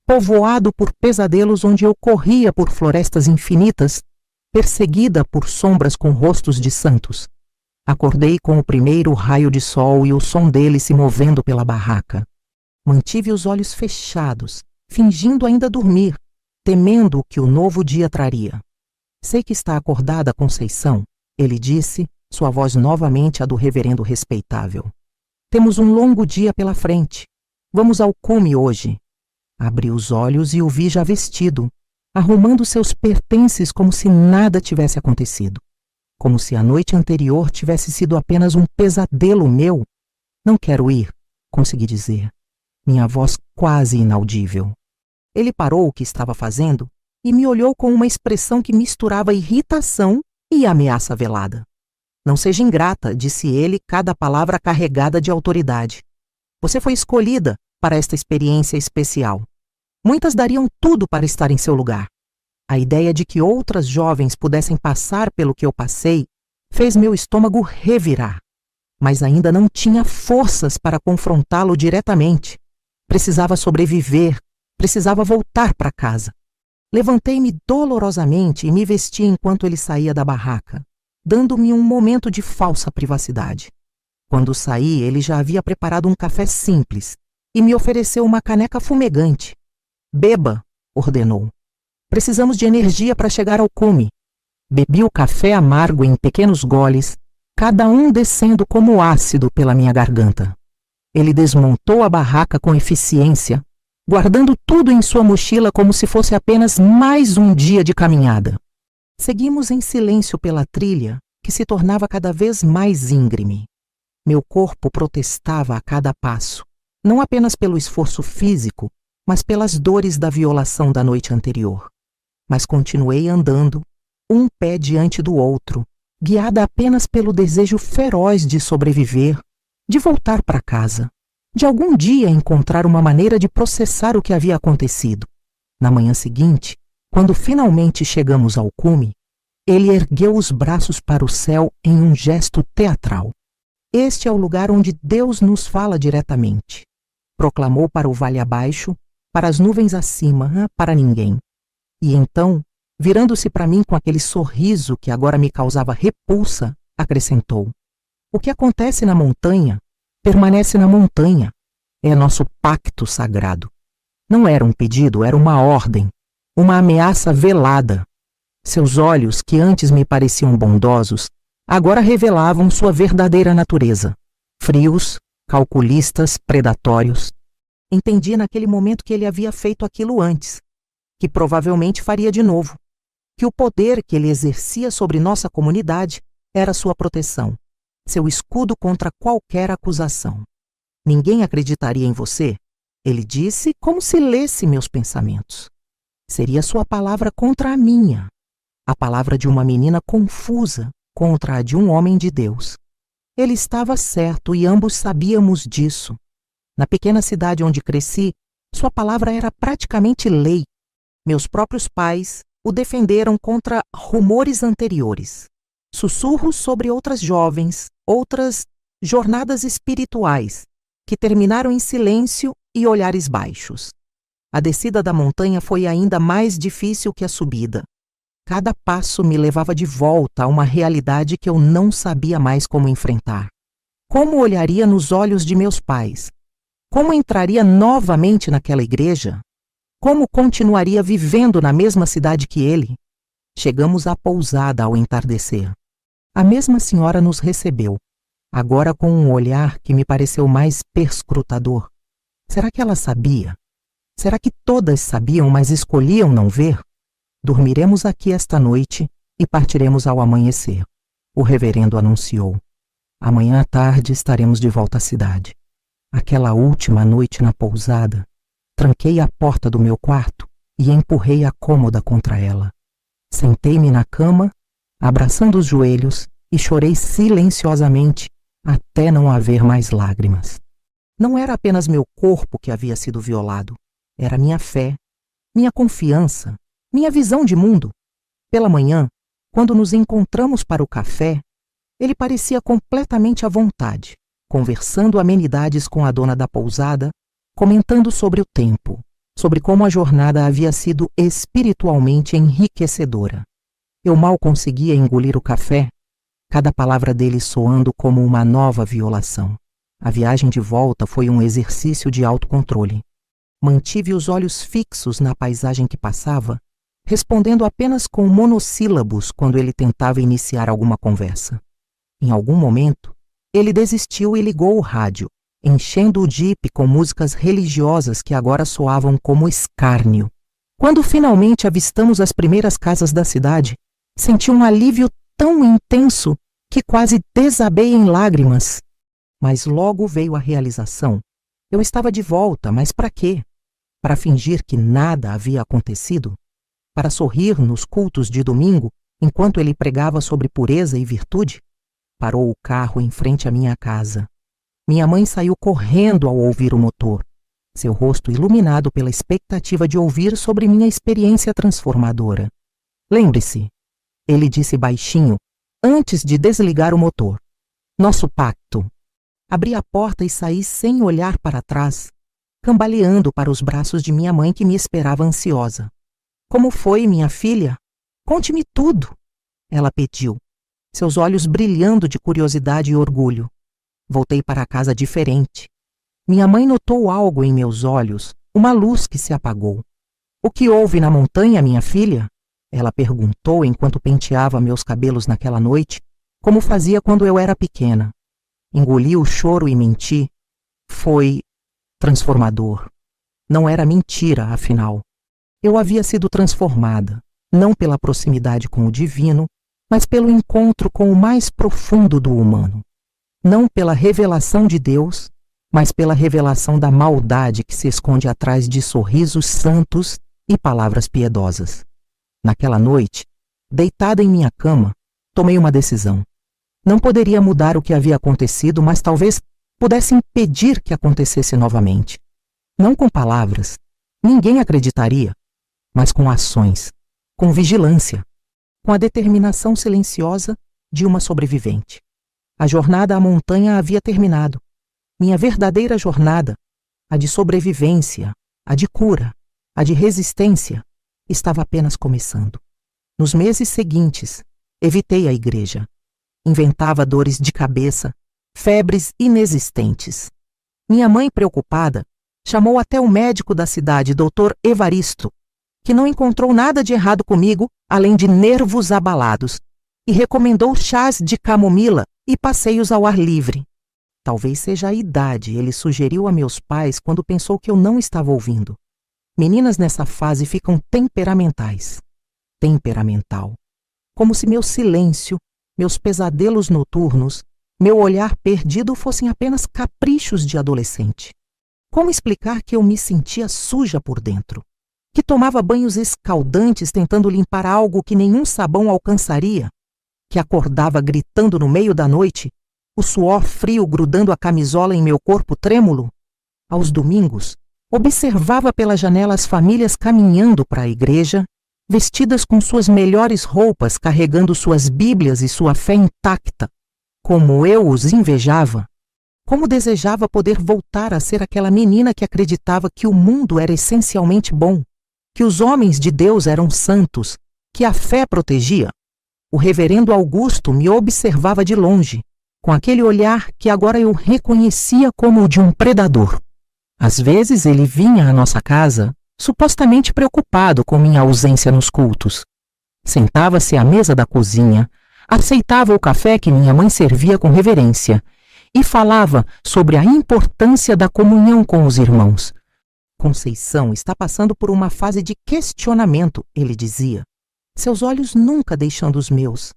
S1: povoado por pesadelos onde eu corria por florestas infinitas, perseguida por sombras com rostos de santos. Acordei com o primeiro raio de sol e o som dele se movendo pela barraca. Mantive os olhos fechados, fingindo ainda dormir, temendo o que o novo dia traria. Sei que está acordada, Conceição, ele disse, sua voz novamente a do reverendo respeitável. Temos um longo dia pela frente. Vamos ao cume hoje. Abri os olhos e o vi já vestido, arrumando seus pertences como se nada tivesse acontecido. Como se a noite anterior tivesse sido apenas um pesadelo meu. Não quero ir, consegui dizer. Minha voz quase inaudível. Ele parou o que estava fazendo e me olhou com uma expressão que misturava irritação e ameaça velada. Não seja ingrata, disse ele, cada palavra carregada de autoridade. Você foi escolhida para esta experiência especial. Muitas dariam tudo para estar em seu lugar. A ideia de que outras jovens pudessem passar pelo que eu passei fez meu estômago revirar. Mas ainda não tinha forças para confrontá-lo diretamente. Precisava sobreviver, precisava voltar para casa. Levantei-me dolorosamente e me vesti enquanto ele saía da barraca, dando-me um momento de falsa privacidade. Quando saí, ele já havia preparado um café simples e me ofereceu uma caneca fumegante. Beba, ordenou. Precisamos de energia para chegar ao cume. Bebi o café amargo em pequenos goles, cada um descendo como ácido pela minha garganta. Ele desmontou a barraca com eficiência, guardando tudo em sua mochila como se fosse apenas mais um dia de caminhada. Seguimos em silêncio pela trilha, que se tornava cada vez mais íngreme. Meu corpo protestava a cada passo, não apenas pelo esforço físico, mas pelas dores da violação da noite anterior. Mas continuei andando, um pé diante do outro, guiada apenas pelo desejo feroz de sobreviver, de voltar para casa, de algum dia encontrar uma maneira de processar o que havia acontecido. Na manhã seguinte, quando finalmente chegamos ao cume, ele ergueu os braços para o céu em um gesto teatral. Este é o lugar onde Deus nos fala diretamente. Proclamou para o vale abaixo, para as nuvens acima, para ninguém. E então, virando-se para mim com aquele sorriso que agora me causava repulsa, acrescentou: O que acontece na montanha, permanece na montanha. É nosso pacto sagrado. Não era um pedido, era uma ordem, uma ameaça velada. Seus olhos, que antes me pareciam bondosos, agora revelavam sua verdadeira natureza. Frios, calculistas, predatórios. Entendi naquele momento que ele havia feito aquilo antes, que provavelmente faria de novo, que o poder que ele exercia sobre nossa comunidade era sua proteção, seu escudo contra qualquer acusação. Ninguém acreditaria em você, ele disse como se lesse meus pensamentos. Seria sua palavra contra a minha, a palavra de uma menina confusa contra a de um homem de Deus. Ele estava certo e ambos sabíamos disso. Na pequena cidade onde cresci, sua palavra era praticamente lei. Meus próprios pais o defenderam contra rumores anteriores, sussurros sobre outras jovens, outras jornadas espirituais, que terminaram em silêncio e olhares baixos. A descida da montanha foi ainda mais difícil que a subida. Cada passo me levava de volta a uma realidade que eu não sabia mais como enfrentar. Como olharia nos olhos de meus pais? Como entraria novamente naquela igreja? Como continuaria vivendo na mesma cidade que ele? Chegamos à pousada ao entardecer. A mesma senhora nos recebeu, agora com um olhar que me pareceu mais perscrutador. Será que ela sabia? Será que todas sabiam, mas escolhiam não ver? Dormiremos aqui esta noite e partiremos ao amanhecer, o reverendo anunciou. Amanhã à tarde estaremos de volta à cidade. Aquela última noite na pousada, tranquei a porta do meu quarto e empurrei a cômoda contra ela. Sentei-me na cama, abraçando os joelhos, e chorei silenciosamente até não haver mais lágrimas. Não era apenas meu corpo que havia sido violado, era minha fé, minha confiança, minha visão de mundo. Pela manhã, quando nos encontramos para o café, ele parecia completamente à vontade, conversando amenidades com a dona da pousada, comentando sobre o tempo, sobre como a jornada havia sido espiritualmente enriquecedora. Eu mal conseguia engolir o café, cada palavra dele soando como uma nova violação. A viagem de volta foi um exercício de autocontrole. Mantive os olhos fixos na paisagem que passava, respondendo apenas com monossílabos quando ele tentava iniciar alguma conversa. Em algum momento, ele desistiu e ligou o rádio, enchendo o jipe com músicas religiosas que agora soavam como escárnio. Quando finalmente avistamos as primeiras casas da cidade, senti um alívio tão intenso que quase desabei em lágrimas. Mas logo veio a realização. Eu estava de volta, mas para quê? Para fingir que nada havia acontecido? Para sorrir nos cultos de domingo, enquanto ele pregava sobre pureza e virtude? Parou o carro em frente à minha casa. Minha mãe saiu correndo ao ouvir o motor, seu rosto iluminado pela expectativa de ouvir sobre minha experiência transformadora. Lembre-se, ele disse baixinho, antes de desligar o motor. Nosso pacto. Abri a porta e saí sem olhar para trás, cambaleando para os braços de minha mãe que me esperava ansiosa. Como foi, minha filha? Conte-me tudo, ela pediu, seus olhos brilhando de curiosidade e orgulho. Voltei para casa diferente. Minha mãe notou algo em meus olhos, uma luz que se apagou. O que houve na montanha, minha filha? Ela perguntou enquanto penteava meus cabelos naquela noite, como fazia quando eu era pequena. Engoli o choro e menti. Foi transformador. Não era mentira, afinal. Eu havia sido transformada, não pela proximidade com o divino, mas pelo encontro com o mais profundo do humano. Não pela revelação de Deus, mas pela revelação da maldade que se esconde atrás de sorrisos santos e palavras piedosas. Naquela noite, deitada em minha cama, tomei uma decisão. Não poderia mudar o que havia acontecido, mas talvez pudesse impedir que acontecesse novamente. Não com palavras, ninguém acreditaria, mas com ações, com vigilância, com a determinação silenciosa de uma sobrevivente. A jornada à montanha havia terminado. Minha verdadeira jornada, a de sobrevivência, a de cura, a de resistência, estava apenas começando. Nos meses seguintes, evitei a igreja. Inventava dores de cabeça febres inexistentes. Minha mãe, preocupada, chamou até o médico da cidade, Dr. Evaristo, que não encontrou nada de errado comigo, além de nervos abalados, e recomendou chás de camomila e passeios ao ar livre. Talvez seja a idade, ele sugeriu a meus pais quando pensou que eu não estava ouvindo. Meninas nessa fase ficam temperamentais. Temperamental. Como se meu silêncio, meus pesadelos noturnos, meu olhar perdido fossem apenas caprichos de adolescente. Como explicar que eu me sentia suja por dentro? Que tomava banhos escaldantes tentando limpar algo que nenhum sabão alcançaria? Que acordava gritando no meio da noite, o suor frio grudando a camisola em meu corpo trêmulo? Aos domingos, observava pela janela as famílias caminhando para a igreja, vestidas com suas melhores roupas, carregando suas bíblias e sua fé intacta. Como eu os invejava! Como desejava poder voltar a ser aquela menina que acreditava que o mundo era essencialmente bom, que os homens de Deus eram santos, que a fé protegia. O reverendo Augusto me observava de longe, com aquele olhar que agora eu reconhecia como o de um predador. Às vezes ele vinha à nossa casa, supostamente preocupado com minha ausência nos cultos. Sentava-se à mesa da cozinha, aceitava o café que minha mãe servia com reverência e falava sobre a importância da comunhão com os irmãos. Conceição está passando por uma fase de questionamento, ele dizia, seus olhos nunca deixando os meus.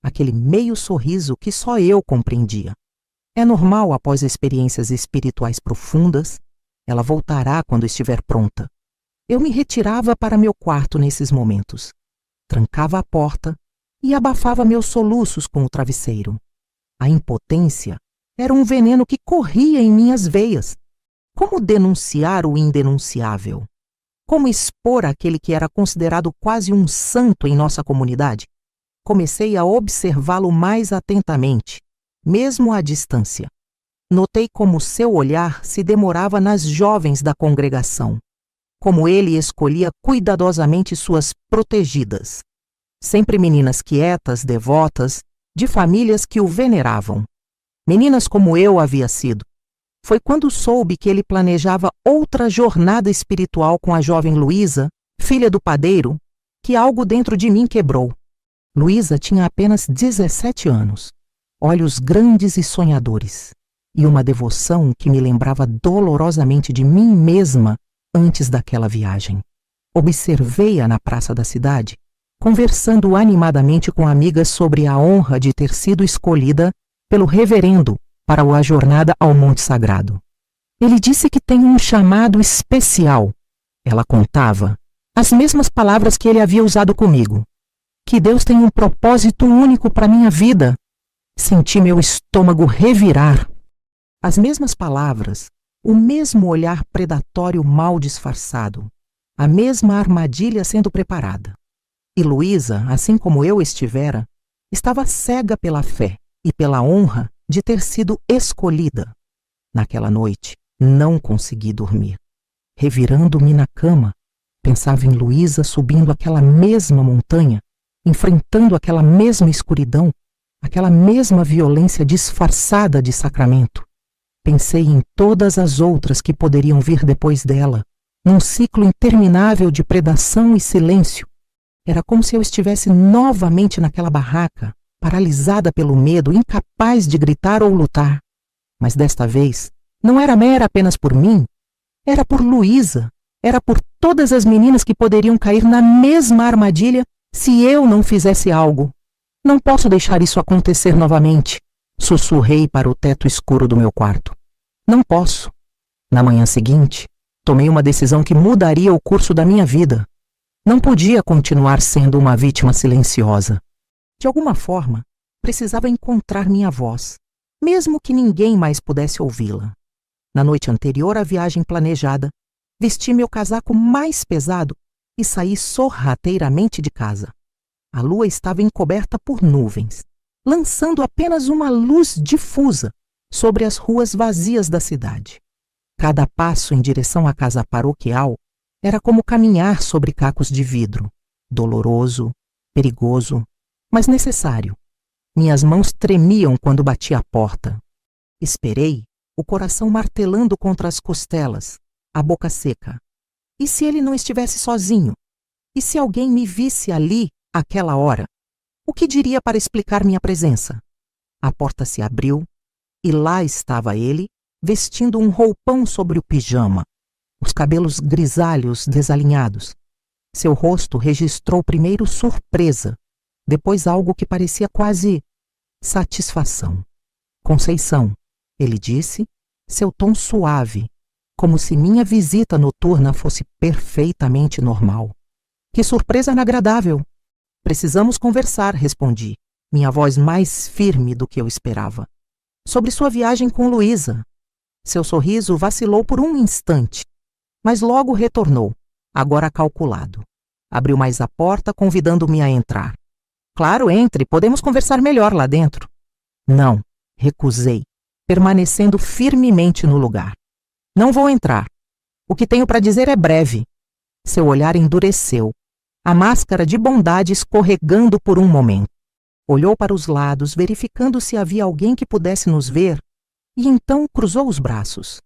S1: Aquele meio sorriso que só eu compreendia. É normal após experiências espirituais profundas, ela voltará quando estiver pronta. Eu me retirava para meu quarto nesses momentos. Trancava a porta e abafava meus soluços com o travesseiro. A impotência era um veneno que corria em minhas veias. Como denunciar o indenunciável? Como expor aquele que era considerado quase um santo em nossa comunidade? Comecei a observá-lo mais atentamente, mesmo à distância. Notei como seu olhar se demorava nas jovens da congregação, como ele escolhia cuidadosamente suas protegidas, sempre meninas quietas, devotas, de famílias que o veneravam. Meninas como eu havia sido. Foi quando soube que ele planejava outra jornada espiritual com a jovem Luísa, filha do padeiro, que algo dentro de mim quebrou. Luísa tinha apenas 17 anos, olhos grandes e sonhadores, e uma devoção que me lembrava dolorosamente de mim mesma antes daquela viagem. Observei-a na praça da cidade, conversando animadamente com amigas sobre a honra de ter sido escolhida pelo reverendo para a jornada ao Monte Sagrado. Ele disse que tem um chamado especial. Ela contava as mesmas palavras que ele havia usado comigo. Que Deus tem um propósito único para minha vida. Senti meu estômago revirar. As mesmas palavras, o mesmo olhar predatório mal disfarçado, a mesma armadilha sendo preparada. E Luísa, assim como eu estivera, estava cega pela fé e pela honra de ter sido escolhida. Naquela noite, não consegui dormir. Revirando-me na cama, pensava em Luísa subindo aquela mesma montanha, enfrentando aquela mesma escuridão, aquela mesma violência disfarçada de sacramento. Pensei em todas as outras que poderiam vir depois dela, num ciclo interminável de predação e silêncio. Era como se eu estivesse novamente naquela barraca, paralisada pelo medo, incapaz de gritar ou lutar. Mas desta vez, não era apenas por mim, era por Luísa, era por todas as meninas que poderiam cair na mesma armadilha se eu não fizesse algo. Não posso deixar isso acontecer novamente, sussurrei para o teto escuro do meu quarto. Não posso. Na manhã seguinte, tomei uma decisão que mudaria o curso da minha vida. Não podia continuar sendo uma vítima silenciosa. De alguma forma, precisava encontrar minha voz, mesmo que ninguém mais pudesse ouvi-la. Na noite anterior à viagem planejada, vesti meu casaco mais pesado e saí sorrateiramente de casa. A lua estava encoberta por nuvens, lançando apenas uma luz difusa sobre as ruas vazias da cidade. Cada passo em direção à casa paroquial era como caminhar sobre cacos de vidro, doloroso, perigoso, mas necessário. Minhas mãos tremiam quando bati à porta. Esperei, o coração martelando contra as costelas, a boca seca. E se ele não estivesse sozinho? E se alguém me visse ali, àquela hora? O que diria para explicar minha presença? A porta se abriu e lá estava ele, vestindo um roupão sobre o pijama, os cabelos grisalhos desalinhados. Seu rosto registrou primeiro surpresa, depois algo que parecia quase satisfação. Conceição, ele disse, seu tom suave, como se minha visita noturna fosse perfeitamente normal. Que surpresa inagradável! Precisamos conversar, respondi, minha voz mais firme do que eu esperava. Sobre sua viagem com Luísa. Seu sorriso vacilou por um instante, mas logo retornou, agora calculado. Abriu mais a porta, convidando-me a entrar. Claro, entre, podemos conversar melhor lá dentro. Não, recusei, permanecendo firmemente no lugar. Não vou entrar. O que tenho para dizer é breve. Seu olhar endureceu, a máscara de bondade escorregando por um momento. Olhou para os lados, verificando se havia alguém que pudesse nos ver, e então cruzou os braços.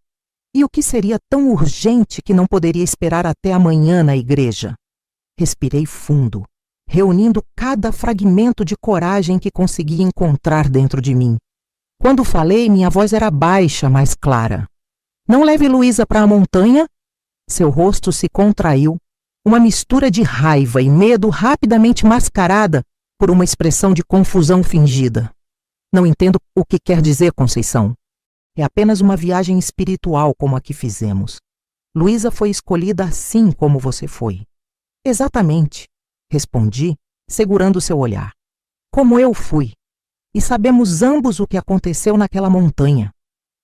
S1: E o que seria tão urgente que não poderia esperar até amanhã na igreja? Respirei fundo, reunindo cada fragmento de coragem que consegui encontrar dentro de mim. Quando falei, minha voz era baixa, mas clara. Não leve Luísa para a montanha? Seu rosto se contraiu, uma mistura de raiva e medo rapidamente mascarada por uma expressão de confusão fingida. Não entendo o que quer dizer, Conceição. É apenas uma viagem espiritual como a que fizemos. Luísa foi escolhida assim como você foi. Exatamente, respondi, segurando seu olhar. Como eu fui. E sabemos ambos o que aconteceu naquela montanha.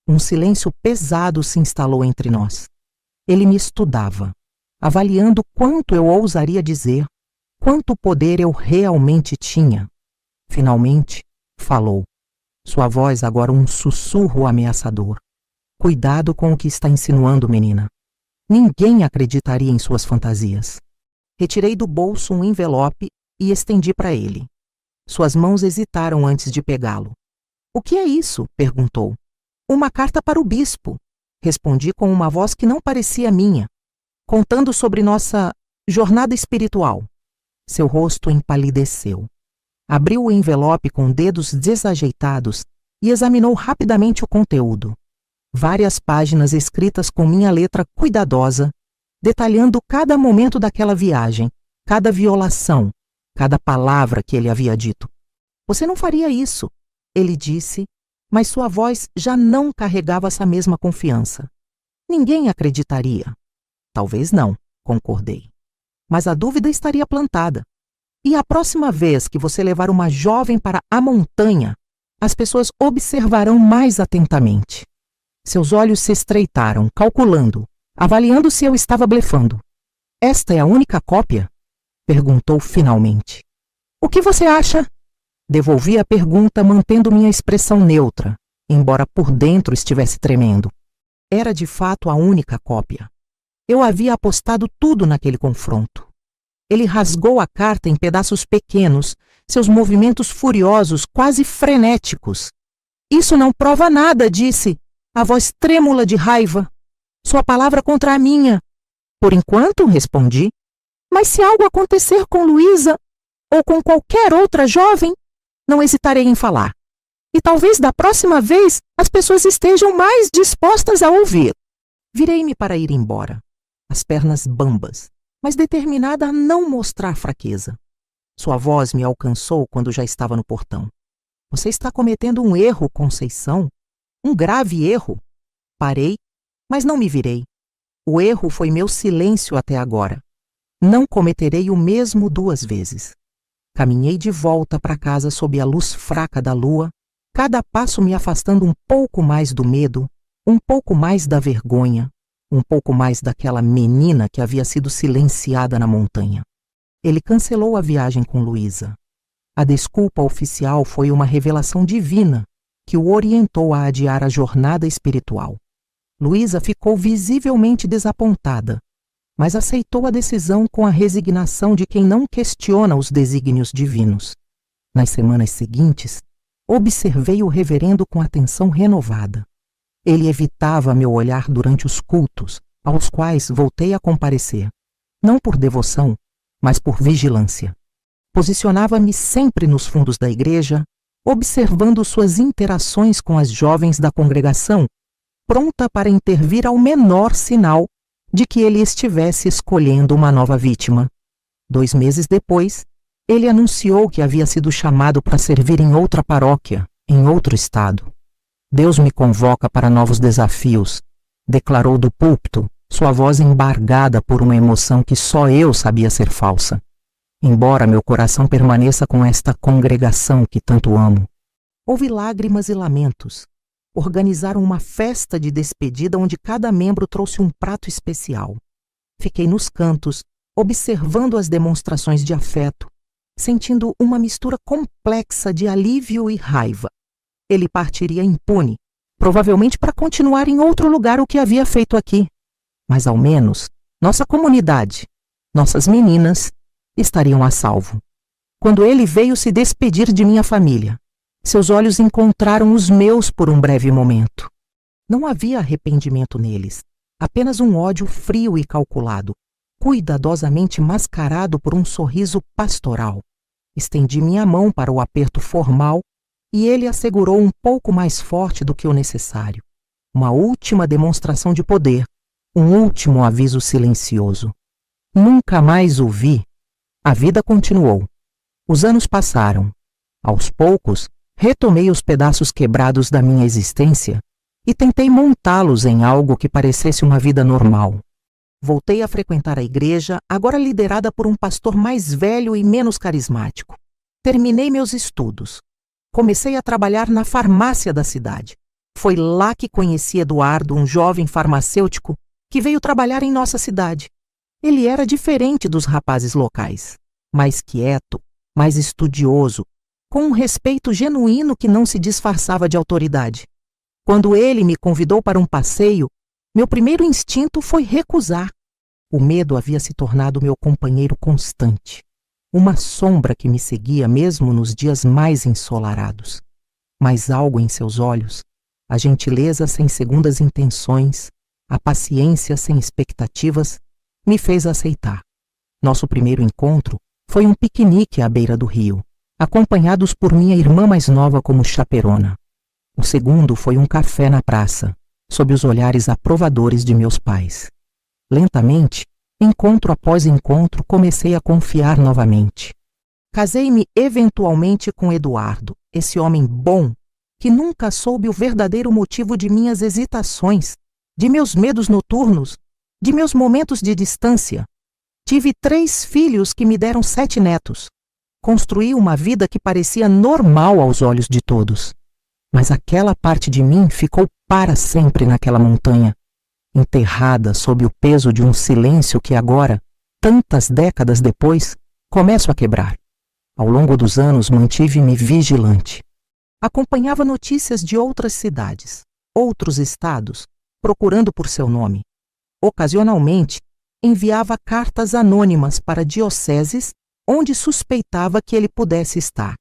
S1: Um silêncio pesado se instalou entre nós. Ele me estudava, avaliando quanto eu ousaria dizer, quanto poder eu realmente tinha. Finalmente, falou. Sua voz agora um sussurro ameaçador. Cuidado com o que está insinuando, menina. Ninguém acreditaria em suas fantasias. Retirei do bolso um envelope e estendi para ele. Suas mãos hesitaram antes de pegá-lo. O que é isso? Perguntou. Uma carta para o bispo. Respondi com uma voz que não parecia minha, contando sobre nossa jornada espiritual. Seu rosto empalideceu. Abriu o envelope com dedos desajeitados e examinou rapidamente o conteúdo. Várias páginas escritas com minha letra cuidadosa, detalhando cada momento daquela viagem, cada violação, cada palavra que ele havia dito. Você não faria isso, ele disse, mas sua voz já não carregava essa mesma confiança. Ninguém acreditaria. Talvez não, concordei. Mas a dúvida estaria plantada. E a próxima vez que você levar uma jovem para a montanha, as pessoas observarão mais atentamente. Seus olhos se estreitaram, calculando, avaliando se eu estava blefando. Esta é a única cópia? Perguntou finalmente. O que você acha? Devolvi a pergunta mantendo minha expressão neutra, embora por dentro estivesse tremendo. Era de fato a única cópia. Eu havia apostado tudo naquele confronto. Ele rasgou a carta em pedaços pequenos, seus movimentos furiosos, quase frenéticos. Isso não prova nada, disse, a voz trêmula de raiva. Sua palavra contra a minha. Por enquanto, respondi. Mas se algo acontecer com Luísa ou com qualquer outra jovem, não hesitarei em falar. E talvez da próxima vez as pessoas estejam mais dispostas a ouvir. Virei-me para ir embora, as pernas bambas, mas determinada a não mostrar fraqueza. Sua voz me alcançou quando já estava no portão. Você está cometendo um erro, Conceição. Um grave erro. Parei, mas não me virei. O erro foi meu silêncio até agora. Não cometerei o mesmo 2 vezes. Caminhei de volta para casa sob a luz fraca da lua, cada passo me afastando um pouco mais do medo, um pouco mais da vergonha, um pouco mais daquela menina que havia sido silenciada na montanha. Ele cancelou a viagem com Luísa. A desculpa oficial foi uma revelação divina que o orientou a adiar a jornada espiritual. Luísa ficou visivelmente desapontada, mas aceitou a decisão com a resignação de quem não questiona os desígnios divinos. Nas semanas seguintes, Observei o reverendo com atenção renovada. Ele evitava meu olhar durante os cultos, aos quais voltei a comparecer, não por devoção, mas por vigilância. Posicionava-me sempre nos fundos da igreja, observando suas interações com as jovens da congregação, pronta para intervir ao menor sinal de que ele estivesse escolhendo uma nova vítima. 2 meses depois, ele anunciou que havia sido chamado para servir em outra paróquia, em outro estado. Deus me convoca para novos desafios, declarou do púlpito, sua voz embargada por uma emoção que só eu sabia ser falsa. Embora meu coração permaneça com esta congregação que tanto amo. Houve lágrimas e lamentos. Organizaram uma festa de despedida onde cada membro trouxe um prato especial. Fiquei nos cantos, observando as demonstrações de afeto, sentindo uma mistura complexa de alívio e raiva. Ele partiria impune, provavelmente para continuar em outro lugar o que havia feito aqui. Mas ao menos, nossa comunidade, nossas meninas, estariam a salvo. Quando ele veio se despedir de minha família, seus olhos encontraram os meus por um breve momento. Não havia arrependimento neles, apenas um ódio frio e calculado, cuidadosamente mascarado por um sorriso pastoral. Estendi minha mão para o aperto formal e ele a segurou um pouco mais forte do que o necessário. Uma última demonstração de poder, um último aviso silencioso. Nunca mais o vi. A vida continuou. Os anos passaram. Aos poucos, retomei os pedaços quebrados da minha existência e tentei montá-los em algo que parecesse uma vida normal. Voltei a frequentar a igreja, agora liderada por um pastor mais velho e menos carismático. Terminei meus estudos. Comecei a trabalhar na farmácia da cidade. Foi lá que conheci Eduardo, um jovem farmacêutico que veio trabalhar em nossa cidade. Ele era diferente dos rapazes locais, mais quieto, mais estudioso, com um respeito genuíno que não se disfarçava de autoridade. Quando ele me convidou para um passeio, meu primeiro instinto foi recusar. O medo havia se tornado meu companheiro constante, uma sombra que me seguia mesmo nos dias mais ensolarados. Mas algo em seus olhos, a gentileza sem segundas intenções, a paciência sem expectativas, me fez aceitar. Nosso primeiro encontro foi um piquenique à beira do rio, acompanhados por minha irmã mais nova como chaperona. O segundo foi um café na praça, sob os olhares aprovadores de meus pais. Lentamente, encontro após encontro, comecei a confiar novamente. Casei-me eventualmente com Eduardo, esse homem bom, que nunca soube o verdadeiro motivo de minhas hesitações, de meus medos noturnos, de meus momentos de distância. Tive 3 filhos que me deram 7 netos. Construí uma vida que parecia normal aos olhos de todos. Mas aquela parte de mim ficou para sempre naquela montanha, enterrada sob o peso de um silêncio que agora, tantas décadas depois, começo a quebrar. Ao longo dos anos mantive-me vigilante. Acompanhava notícias de outras cidades, outros estados, procurando por seu nome. Ocasionalmente, enviava cartas anônimas para dioceses onde suspeitava que ele pudesse estar,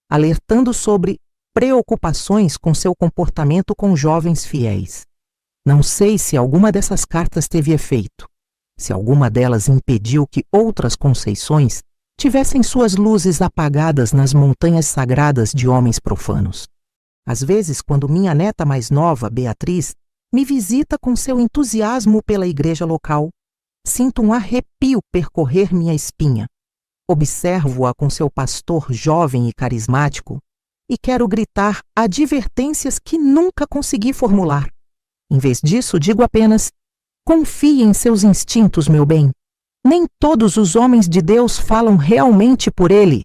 S1: alertando sobre preocupações com seu comportamento com jovens fiéis. Não sei se alguma dessas cartas teve efeito, se alguma delas impediu que outras conceições tivessem suas luzes apagadas nas montanhas sagradas de homens profanos. Às vezes, quando minha neta mais nova, Beatriz, me visita com seu entusiasmo pela igreja local, sinto um arrepio percorrer minha espinha. Observo-a com seu pastor jovem e carismático e quero gritar advertências que nunca consegui formular. Em vez disso, digo apenas: confie em seus instintos, meu bem. Nem todos os homens de Deus falam realmente por ele.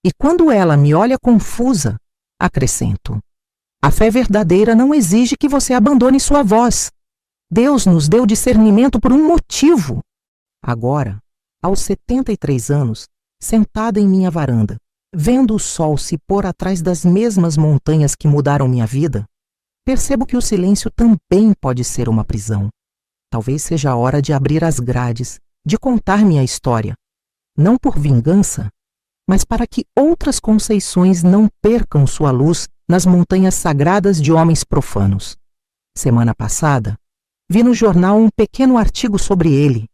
S1: E quando ela me olha confusa, acrescento: a fé verdadeira não exige que você abandone sua voz. Deus nos deu discernimento por um motivo. Agora, aos 73 anos, sentada em minha varanda, vendo o sol se pôr atrás das mesmas montanhas que mudaram minha vida, percebo que o silêncio também pode ser uma prisão. Talvez seja a hora de abrir as grades, de contar minha história. Não por vingança, mas para que outras conceições não percam sua luz nas montanhas sagradas de homens profanos. Semana passada, vi no jornal um pequeno artigo sobre ele.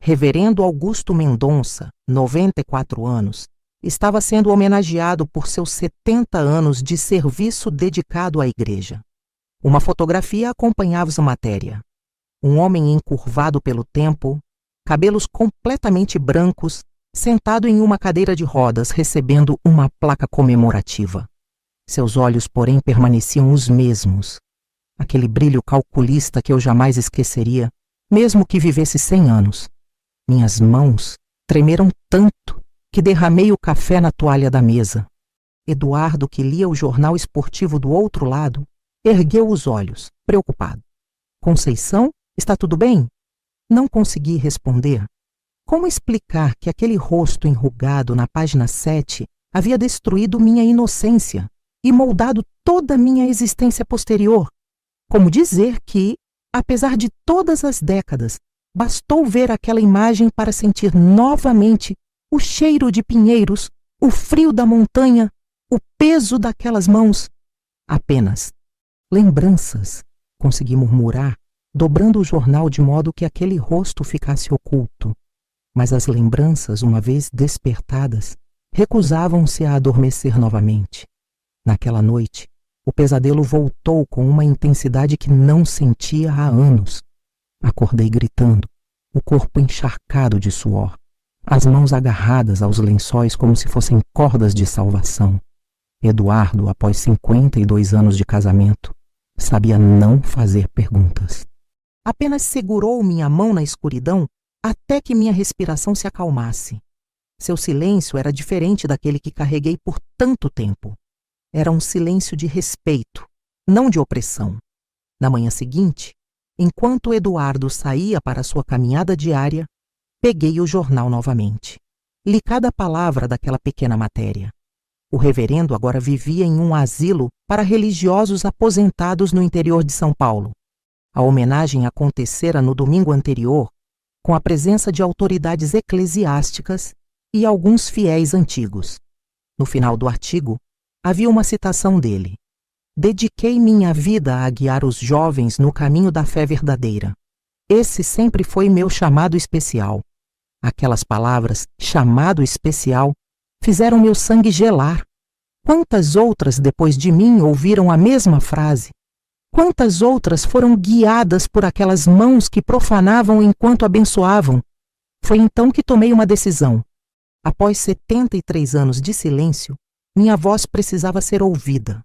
S1: Reverendo Augusto Mendonça, 94 anos, estava sendo homenageado por seus 70 anos de serviço dedicado à igreja. Uma fotografia acompanhava a matéria. Um homem encurvado pelo tempo, cabelos completamente brancos, sentado em uma cadeira de rodas, recebendo uma placa comemorativa. Seus olhos, porém, permaneciam os mesmos. Aquele brilho calculista que eu jamais esqueceria, mesmo que vivesse 100 anos. Minhas mãos tremeram tanto que derramei o café na toalha da mesa. Eduardo, que lia o jornal esportivo do outro lado, ergueu os olhos, preocupado. Conceição, está tudo bem? Não consegui responder. Como explicar que aquele rosto enrugado na página 7 havia destruído minha inocência e moldado toda a minha existência posterior? Como dizer que, apesar de todas as décadas, bastou ver aquela imagem para sentir novamente o cheiro de pinheiros, o frio da montanha, o peso daquelas mãos? Apenas lembranças, consegui murmurar, dobrando o jornal de modo que aquele rosto ficasse oculto. Mas as lembranças, uma vez despertadas, recusavam-se a adormecer novamente. Naquela noite, o pesadelo voltou com uma intensidade que não sentia há anos. Acordei gritando, o corpo encharcado de suor, as mãos agarradas aos lençóis como se fossem cordas de salvação. Eduardo, após 52 anos de casamento, sabia não fazer perguntas. Apenas segurou minha mão na escuridão até que minha respiração se acalmasse. Seu silêncio era diferente daquele que carreguei por tanto tempo. Era um silêncio de respeito, não de opressão. Na manhã seguinte, enquanto Eduardo saía para sua caminhada diária, peguei o jornal novamente. Li cada palavra daquela pequena matéria. O reverendo agora vivia em um asilo para religiosos aposentados no interior de São Paulo. A homenagem acontecera no domingo anterior, com a presença de autoridades eclesiásticas e alguns fiéis antigos. No final do artigo, havia uma citação dele. Dediquei minha vida a guiar os jovens no caminho da fé verdadeira. Esse sempre foi meu chamado especial. Aquelas palavras, chamado especial, fizeram meu sangue gelar. Quantas outras depois de mim ouviram a mesma frase? Quantas outras foram guiadas por aquelas mãos que profanavam enquanto abençoavam? Foi então que tomei uma decisão. Após 73 anos de silêncio, minha voz precisava ser ouvida.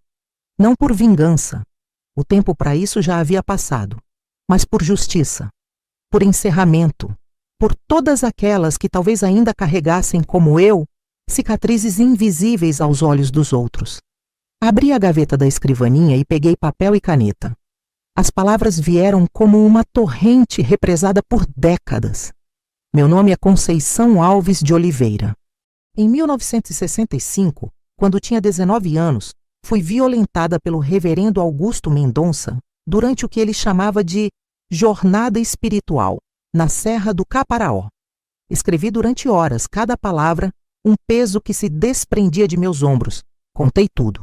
S1: Não por vingança, o tempo para isso já havia passado, mas por justiça, por encerramento, por todas aquelas que talvez ainda carregassem, como eu, cicatrizes invisíveis aos olhos dos outros. Abri a gaveta da escrivaninha e peguei papel e caneta. As palavras vieram como uma torrente represada por décadas. Meu nome é Conceição Alves de Oliveira. Em 1965, quando tinha 19 anos, fui violentada pelo reverendo Augusto Mendonça durante o que ele chamava de jornada espiritual, na Serra do Caparaó. Escrevi durante horas, cada palavra, um peso que se desprendia de meus ombros. Contei tudo.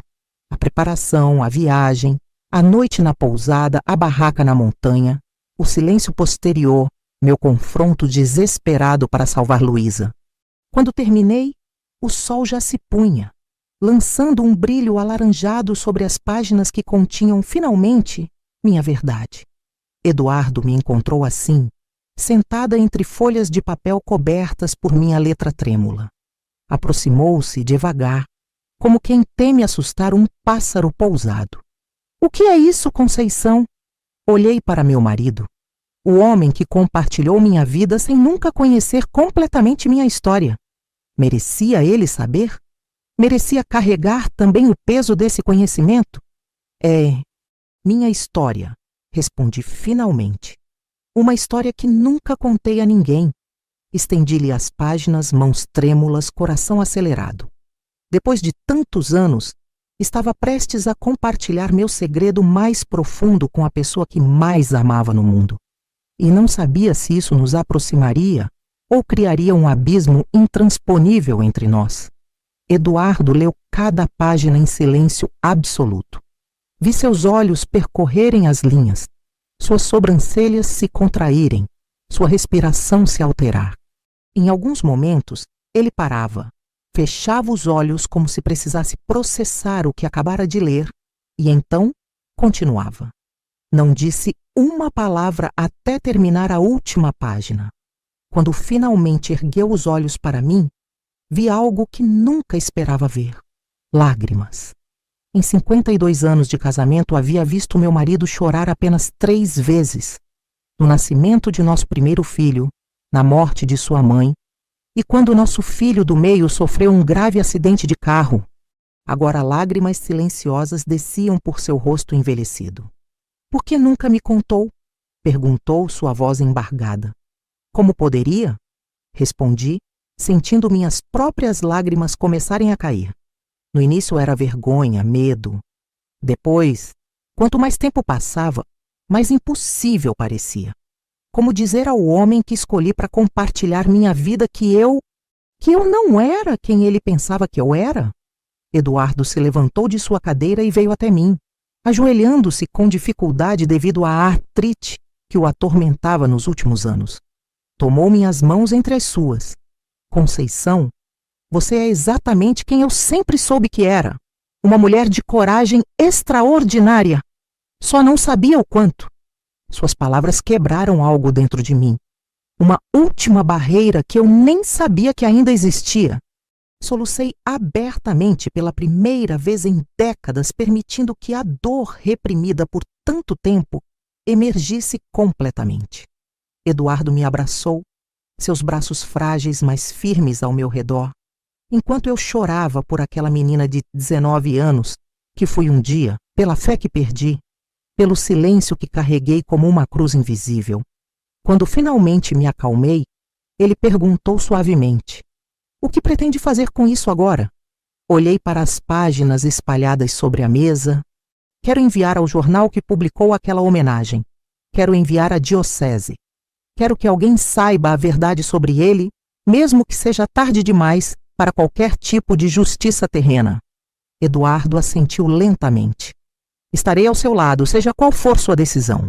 S1: A preparação, a viagem, a noite na pousada, a barraca na montanha, o silêncio posterior, meu confronto desesperado para salvar Luísa. Quando terminei, o sol já se punha, lançando um brilho alaranjado sobre as páginas que continham finalmente minha verdade. Eduardo me encontrou assim, sentada entre folhas de papel cobertas por minha letra trêmula. Aproximou-se devagar, como quem teme assustar um pássaro pousado. O que é isso, Conceição? Olhei para meu marido, o homem que compartilhou minha vida sem nunca conhecer completamente minha história. Merecia ele saber? Merecia carregar também o peso desse conhecimento? É minha história, respondi finalmente. Uma história que nunca contei a ninguém. Estendi-lhe as páginas, mãos trêmulas, coração acelerado. Depois de tantos anos, estava prestes a compartilhar meu segredo mais profundo com a pessoa que mais amava no mundo. E não sabia se isso nos aproximaria ou criaria um abismo intransponível entre nós. Eduardo leu cada página em silêncio absoluto. Vi seus olhos percorrerem as linhas, suas sobrancelhas se contraírem, sua respiração se alterar. Em alguns momentos, ele parava, fechava os olhos como se precisasse processar o que acabara de ler e então continuava. Não disse uma palavra até terminar a última página. Quando finalmente ergueu os olhos para mim, vi algo que nunca esperava ver: lágrimas. Em 52 anos de casamento, havia visto meu marido chorar apenas 3 vezes: no nascimento de nosso primeiro filho, na morte de sua mãe, e quando nosso filho do meio sofreu um grave acidente de carro. Agora lágrimas silenciosas desciam por seu rosto envelhecido. Por que nunca me contou? Perguntou, sua voz embargada. Como poderia? Respondi, sentindo minhas próprias lágrimas começarem a cair. No início era vergonha, medo. Depois, quanto mais tempo passava, mais impossível parecia. Como dizer ao homem que escolhi para compartilhar minha vida que eu não era quem ele pensava que eu era? Eduardo se levantou de sua cadeira e veio até mim, ajoelhando-se com dificuldade devido à artrite que o atormentava nos últimos anos. Tomou minhas mãos entre as suas. Conceição, você é exatamente quem eu sempre soube que era. Uma mulher de coragem extraordinária. Só não sabia o quanto. Suas palavras quebraram algo dentro de mim. Uma última barreira que eu nem sabia que ainda existia. Solucei abertamente pela primeira vez em décadas, permitindo que a dor reprimida por tanto tempo emergisse completamente. Eduardo me abraçou, seus braços frágeis mais firmes ao meu redor, enquanto eu chorava por aquela menina de 19 anos que fui um dia, pela fé que perdi, pelo silêncio que carreguei como uma cruz invisível. Quando finalmente me acalmei, ele perguntou suavemente: o que pretende fazer com isso agora? Olhei para as páginas espalhadas sobre a mesa. Quero enviar ao jornal que publicou aquela homenagem. Quero enviar à diocese. Quero que alguém saiba a verdade sobre ele, mesmo que seja tarde demais para qualquer tipo de justiça terrena. Eduardo assentiu lentamente. Estarei ao seu lado, seja qual for sua decisão.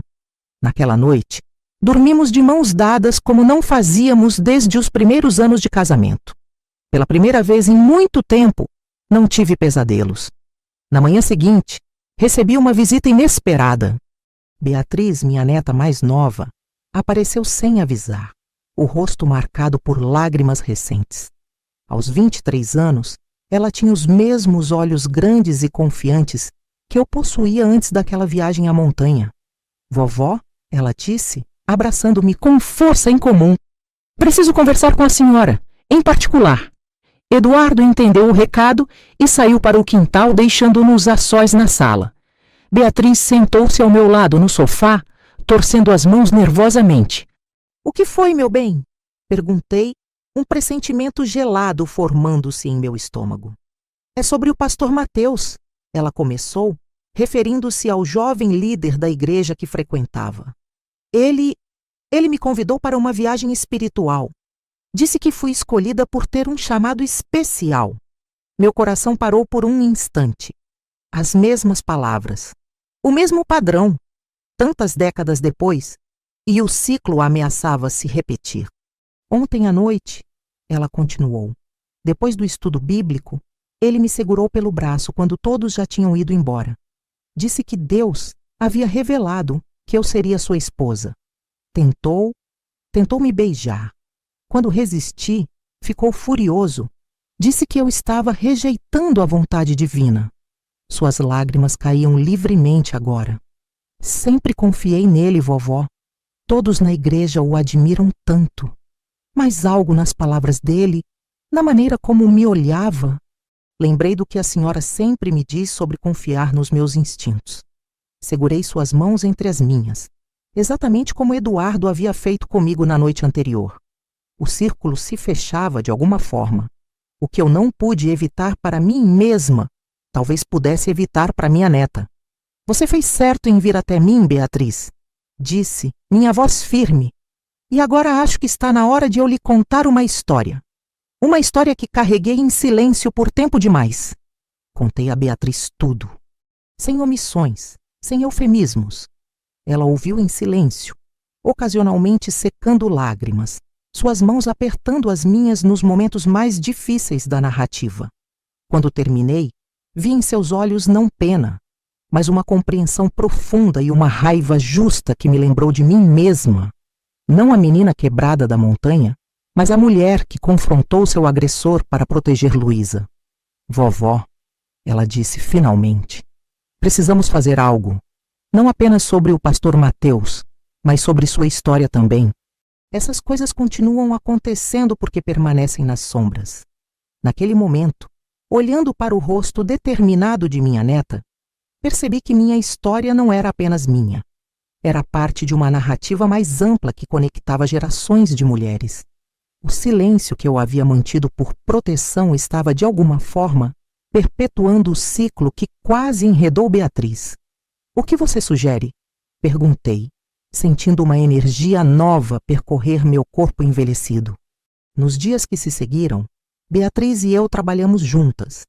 S1: Naquela noite, dormimos de mãos dadas como não fazíamos desde os primeiros anos de casamento. Pela primeira vez em muito tempo, não tive pesadelos. Na manhã seguinte, recebi uma visita inesperada. Beatriz, minha neta mais nova, apareceu sem avisar, o rosto marcado por lágrimas recentes. Aos 23 anos, ela tinha os mesmos olhos grandes e confiantes que eu possuía antes daquela viagem à montanha. Vovó, ela disse, abraçando-me com força incomum. Preciso conversar com a senhora, em particular. Eduardo entendeu o recado e saiu para o quintal, deixando-nos a sós na sala. Beatriz sentou-se ao meu lado no sofá, torcendo as mãos nervosamente. O que foi, meu bem? Perguntei, um pressentimento gelado formando-se em meu estômago. É sobre o pastor Mateus, ela começou, referindo-se ao jovem líder da igreja que frequentava. Ele me convidou para uma viagem espiritual. Disse que fui escolhida por ter um chamado especial. Meu coração parou por um instante. As mesmas palavras, o mesmo padrão, tantas décadas depois, e o ciclo ameaçava se repetir. Ontem à noite, ela continuou, depois do estudo bíblico, ele me segurou pelo braço quando todos já tinham ido embora. Disse que Deus havia revelado que eu seria sua esposa. Tentou me beijar. Quando resisti, ficou furioso. Disse que eu estava rejeitando a vontade divina. Suas lágrimas caíam livremente agora. Sempre confiei nele, vovó. Todos na igreja o admiram tanto. Mas algo nas palavras dele, na maneira como me olhava. Lembrei do que a senhora sempre me diz sobre confiar nos meus instintos. Segurei suas mãos entre as minhas, exatamente como Eduardo havia feito comigo na noite anterior. O círculo se fechava de alguma forma. O que eu não pude evitar para mim mesma, talvez pudesse evitar para minha neta. Você fez certo em vir até mim, Beatriz, disse, minha voz firme. E agora acho que está na hora de eu lhe contar uma história. Uma história que carreguei em silêncio por tempo demais. Contei a Beatriz tudo. Sem omissões, sem eufemismos. Ela ouviu em silêncio, ocasionalmente secando lágrimas, suas mãos apertando as minhas nos momentos mais difíceis da narrativa. Quando terminei, vi em seus olhos não pena, mas uma compreensão profunda e uma raiva justa que me lembrou de mim mesma. Não a menina quebrada da montanha, mas a mulher que confrontou seu agressor para proteger Luísa. Vovó, ela disse finalmente, precisamos fazer algo, não apenas sobre o pastor Mateus, mas sobre sua história também. Essas coisas continuam acontecendo porque permanecem nas sombras. Naquele momento, olhando para o rosto determinado de minha neta, percebi que minha história não era apenas minha. Era parte de uma narrativa mais ampla que conectava gerações de mulheres. O silêncio que eu havia mantido por proteção estava, de alguma forma, perpetuando o ciclo que quase enredou Beatriz. O que você sugere? Perguntei, sentindo uma energia nova percorrer meu corpo envelhecido. Nos dias que se seguiram, Beatriz e eu trabalhamos juntas.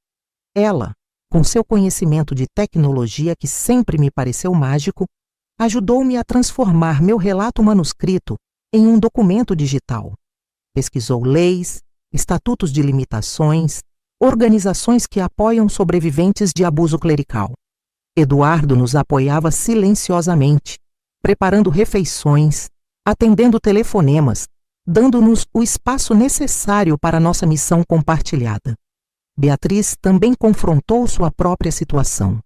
S1: Ela, com seu conhecimento de tecnologia que sempre me pareceu mágico, ajudou-me a transformar meu relato manuscrito em um documento digital. Pesquisou leis, estatutos de limitações, organizações que apoiam sobreviventes de abuso clerical. Eduardo nos apoiava silenciosamente, preparando refeições, atendendo telefonemas, dando-nos o espaço necessário para nossa missão compartilhada. Beatriz também confrontou sua própria situação.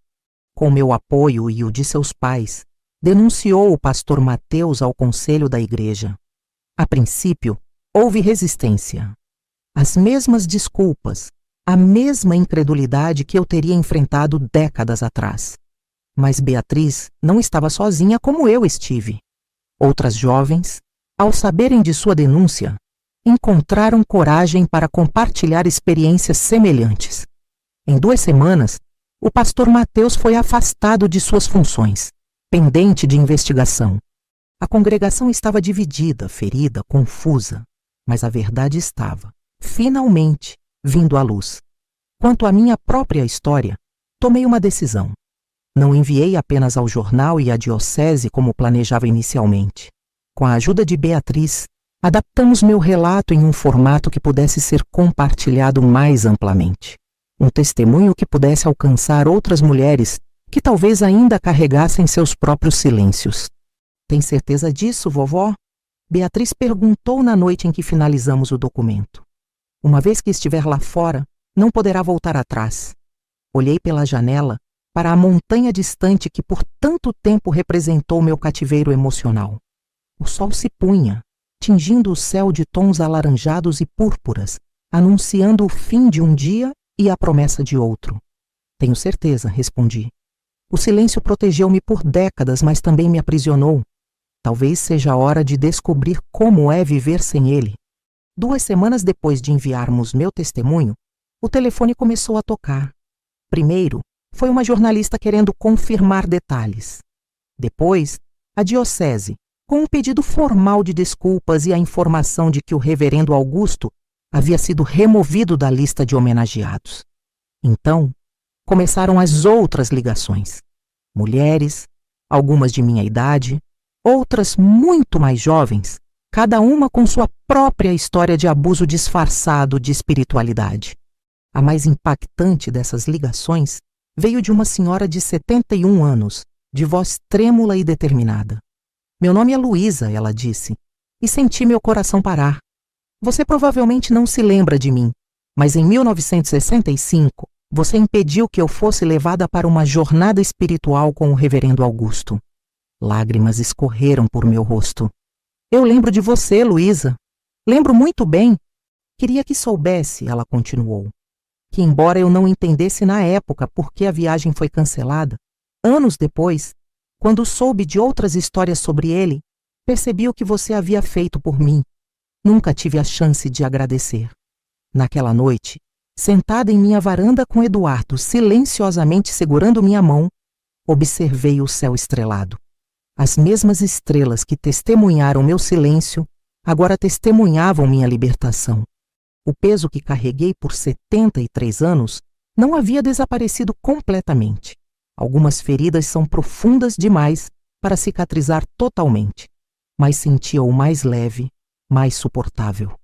S1: Com meu apoio e o de seus pais, denunciou o pastor Mateus ao conselho da igreja. A princípio, houve resistência. As mesmas desculpas, a mesma incredulidade que eu teria enfrentado décadas atrás. Mas Beatriz não estava sozinha como eu estive. Outras jovens, ao saberem de sua denúncia, encontraram coragem para compartilhar experiências semelhantes. Em 2 semanas, o pastor Mateus foi afastado de suas funções, pendente de investigação. A congregação estava dividida, ferida, confusa, mas a verdade estava, finalmente, vindo à luz. Quanto à minha própria história, tomei uma decisão. Não enviei apenas ao jornal e à diocese como planejava inicialmente. Com a ajuda de Beatriz, adaptamos meu relato em um formato que pudesse ser compartilhado mais amplamente. Um testemunho que pudesse alcançar outras mulheres que talvez ainda carregassem seus próprios silêncios. Tem certeza disso, vovó? Beatriz perguntou na noite em que finalizamos o documento. Uma vez que estiver lá fora, não poderá voltar atrás. Olhei pela janela para a montanha distante que por tanto tempo representou meu cativeiro emocional. O sol se punha, tingindo o céu de tons alaranjados e púrpuras, anunciando o fim de um dia e a promessa de outro. Tenho certeza, respondi. O silêncio protegeu-me por décadas, mas também me aprisionou. Talvez seja a hora de descobrir como é viver sem ele. 2 semanas depois de enviarmos meu testemunho, o telefone começou a tocar. Primeiro, foi uma jornalista querendo confirmar detalhes. Depois, a diocese, com um pedido formal de desculpas e a informação de que o reverendo Augusto havia sido removido da lista de homenageados. Então, começaram as outras ligações. Mulheres, algumas de minha idade, outras muito mais jovens, cada uma com sua própria história de abuso disfarçado de espiritualidade. A mais impactante dessas ligações veio de uma senhora de 71 anos, de voz trêmula e determinada. Meu nome é Luísa, ela disse, e senti meu coração parar. Você provavelmente não se lembra de mim, mas em 1965 você impediu que eu fosse levada para uma jornada espiritual com o reverendo Augusto. Lágrimas escorreram por meu rosto. Eu lembro de você, Luísa. Lembro muito bem. Queria que soubesse, ela continuou, que embora eu não entendesse na época por que a viagem foi cancelada, anos depois, quando soube de outras histórias sobre ele, percebi o que você havia feito por mim. Nunca tive a chance de agradecer. Naquela noite, sentada em minha varanda com Eduardo silenciosamente segurando minha mão, observei o céu estrelado. As mesmas estrelas que testemunharam meu silêncio, agora testemunhavam minha libertação. O peso que carreguei por 73 anos não havia desaparecido completamente. Algumas feridas são profundas demais para cicatrizar totalmente, mas sentia-o mais leve, mais suportável.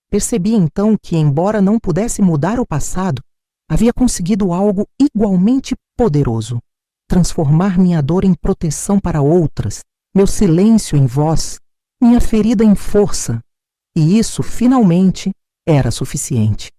S1: Percebi então que, embora não pudesse mudar o passado, havia conseguido algo igualmente poderoso: transformar minha dor em proteção para outras, meu silêncio em voz, minha ferida em força. E isso, finalmente, era suficiente.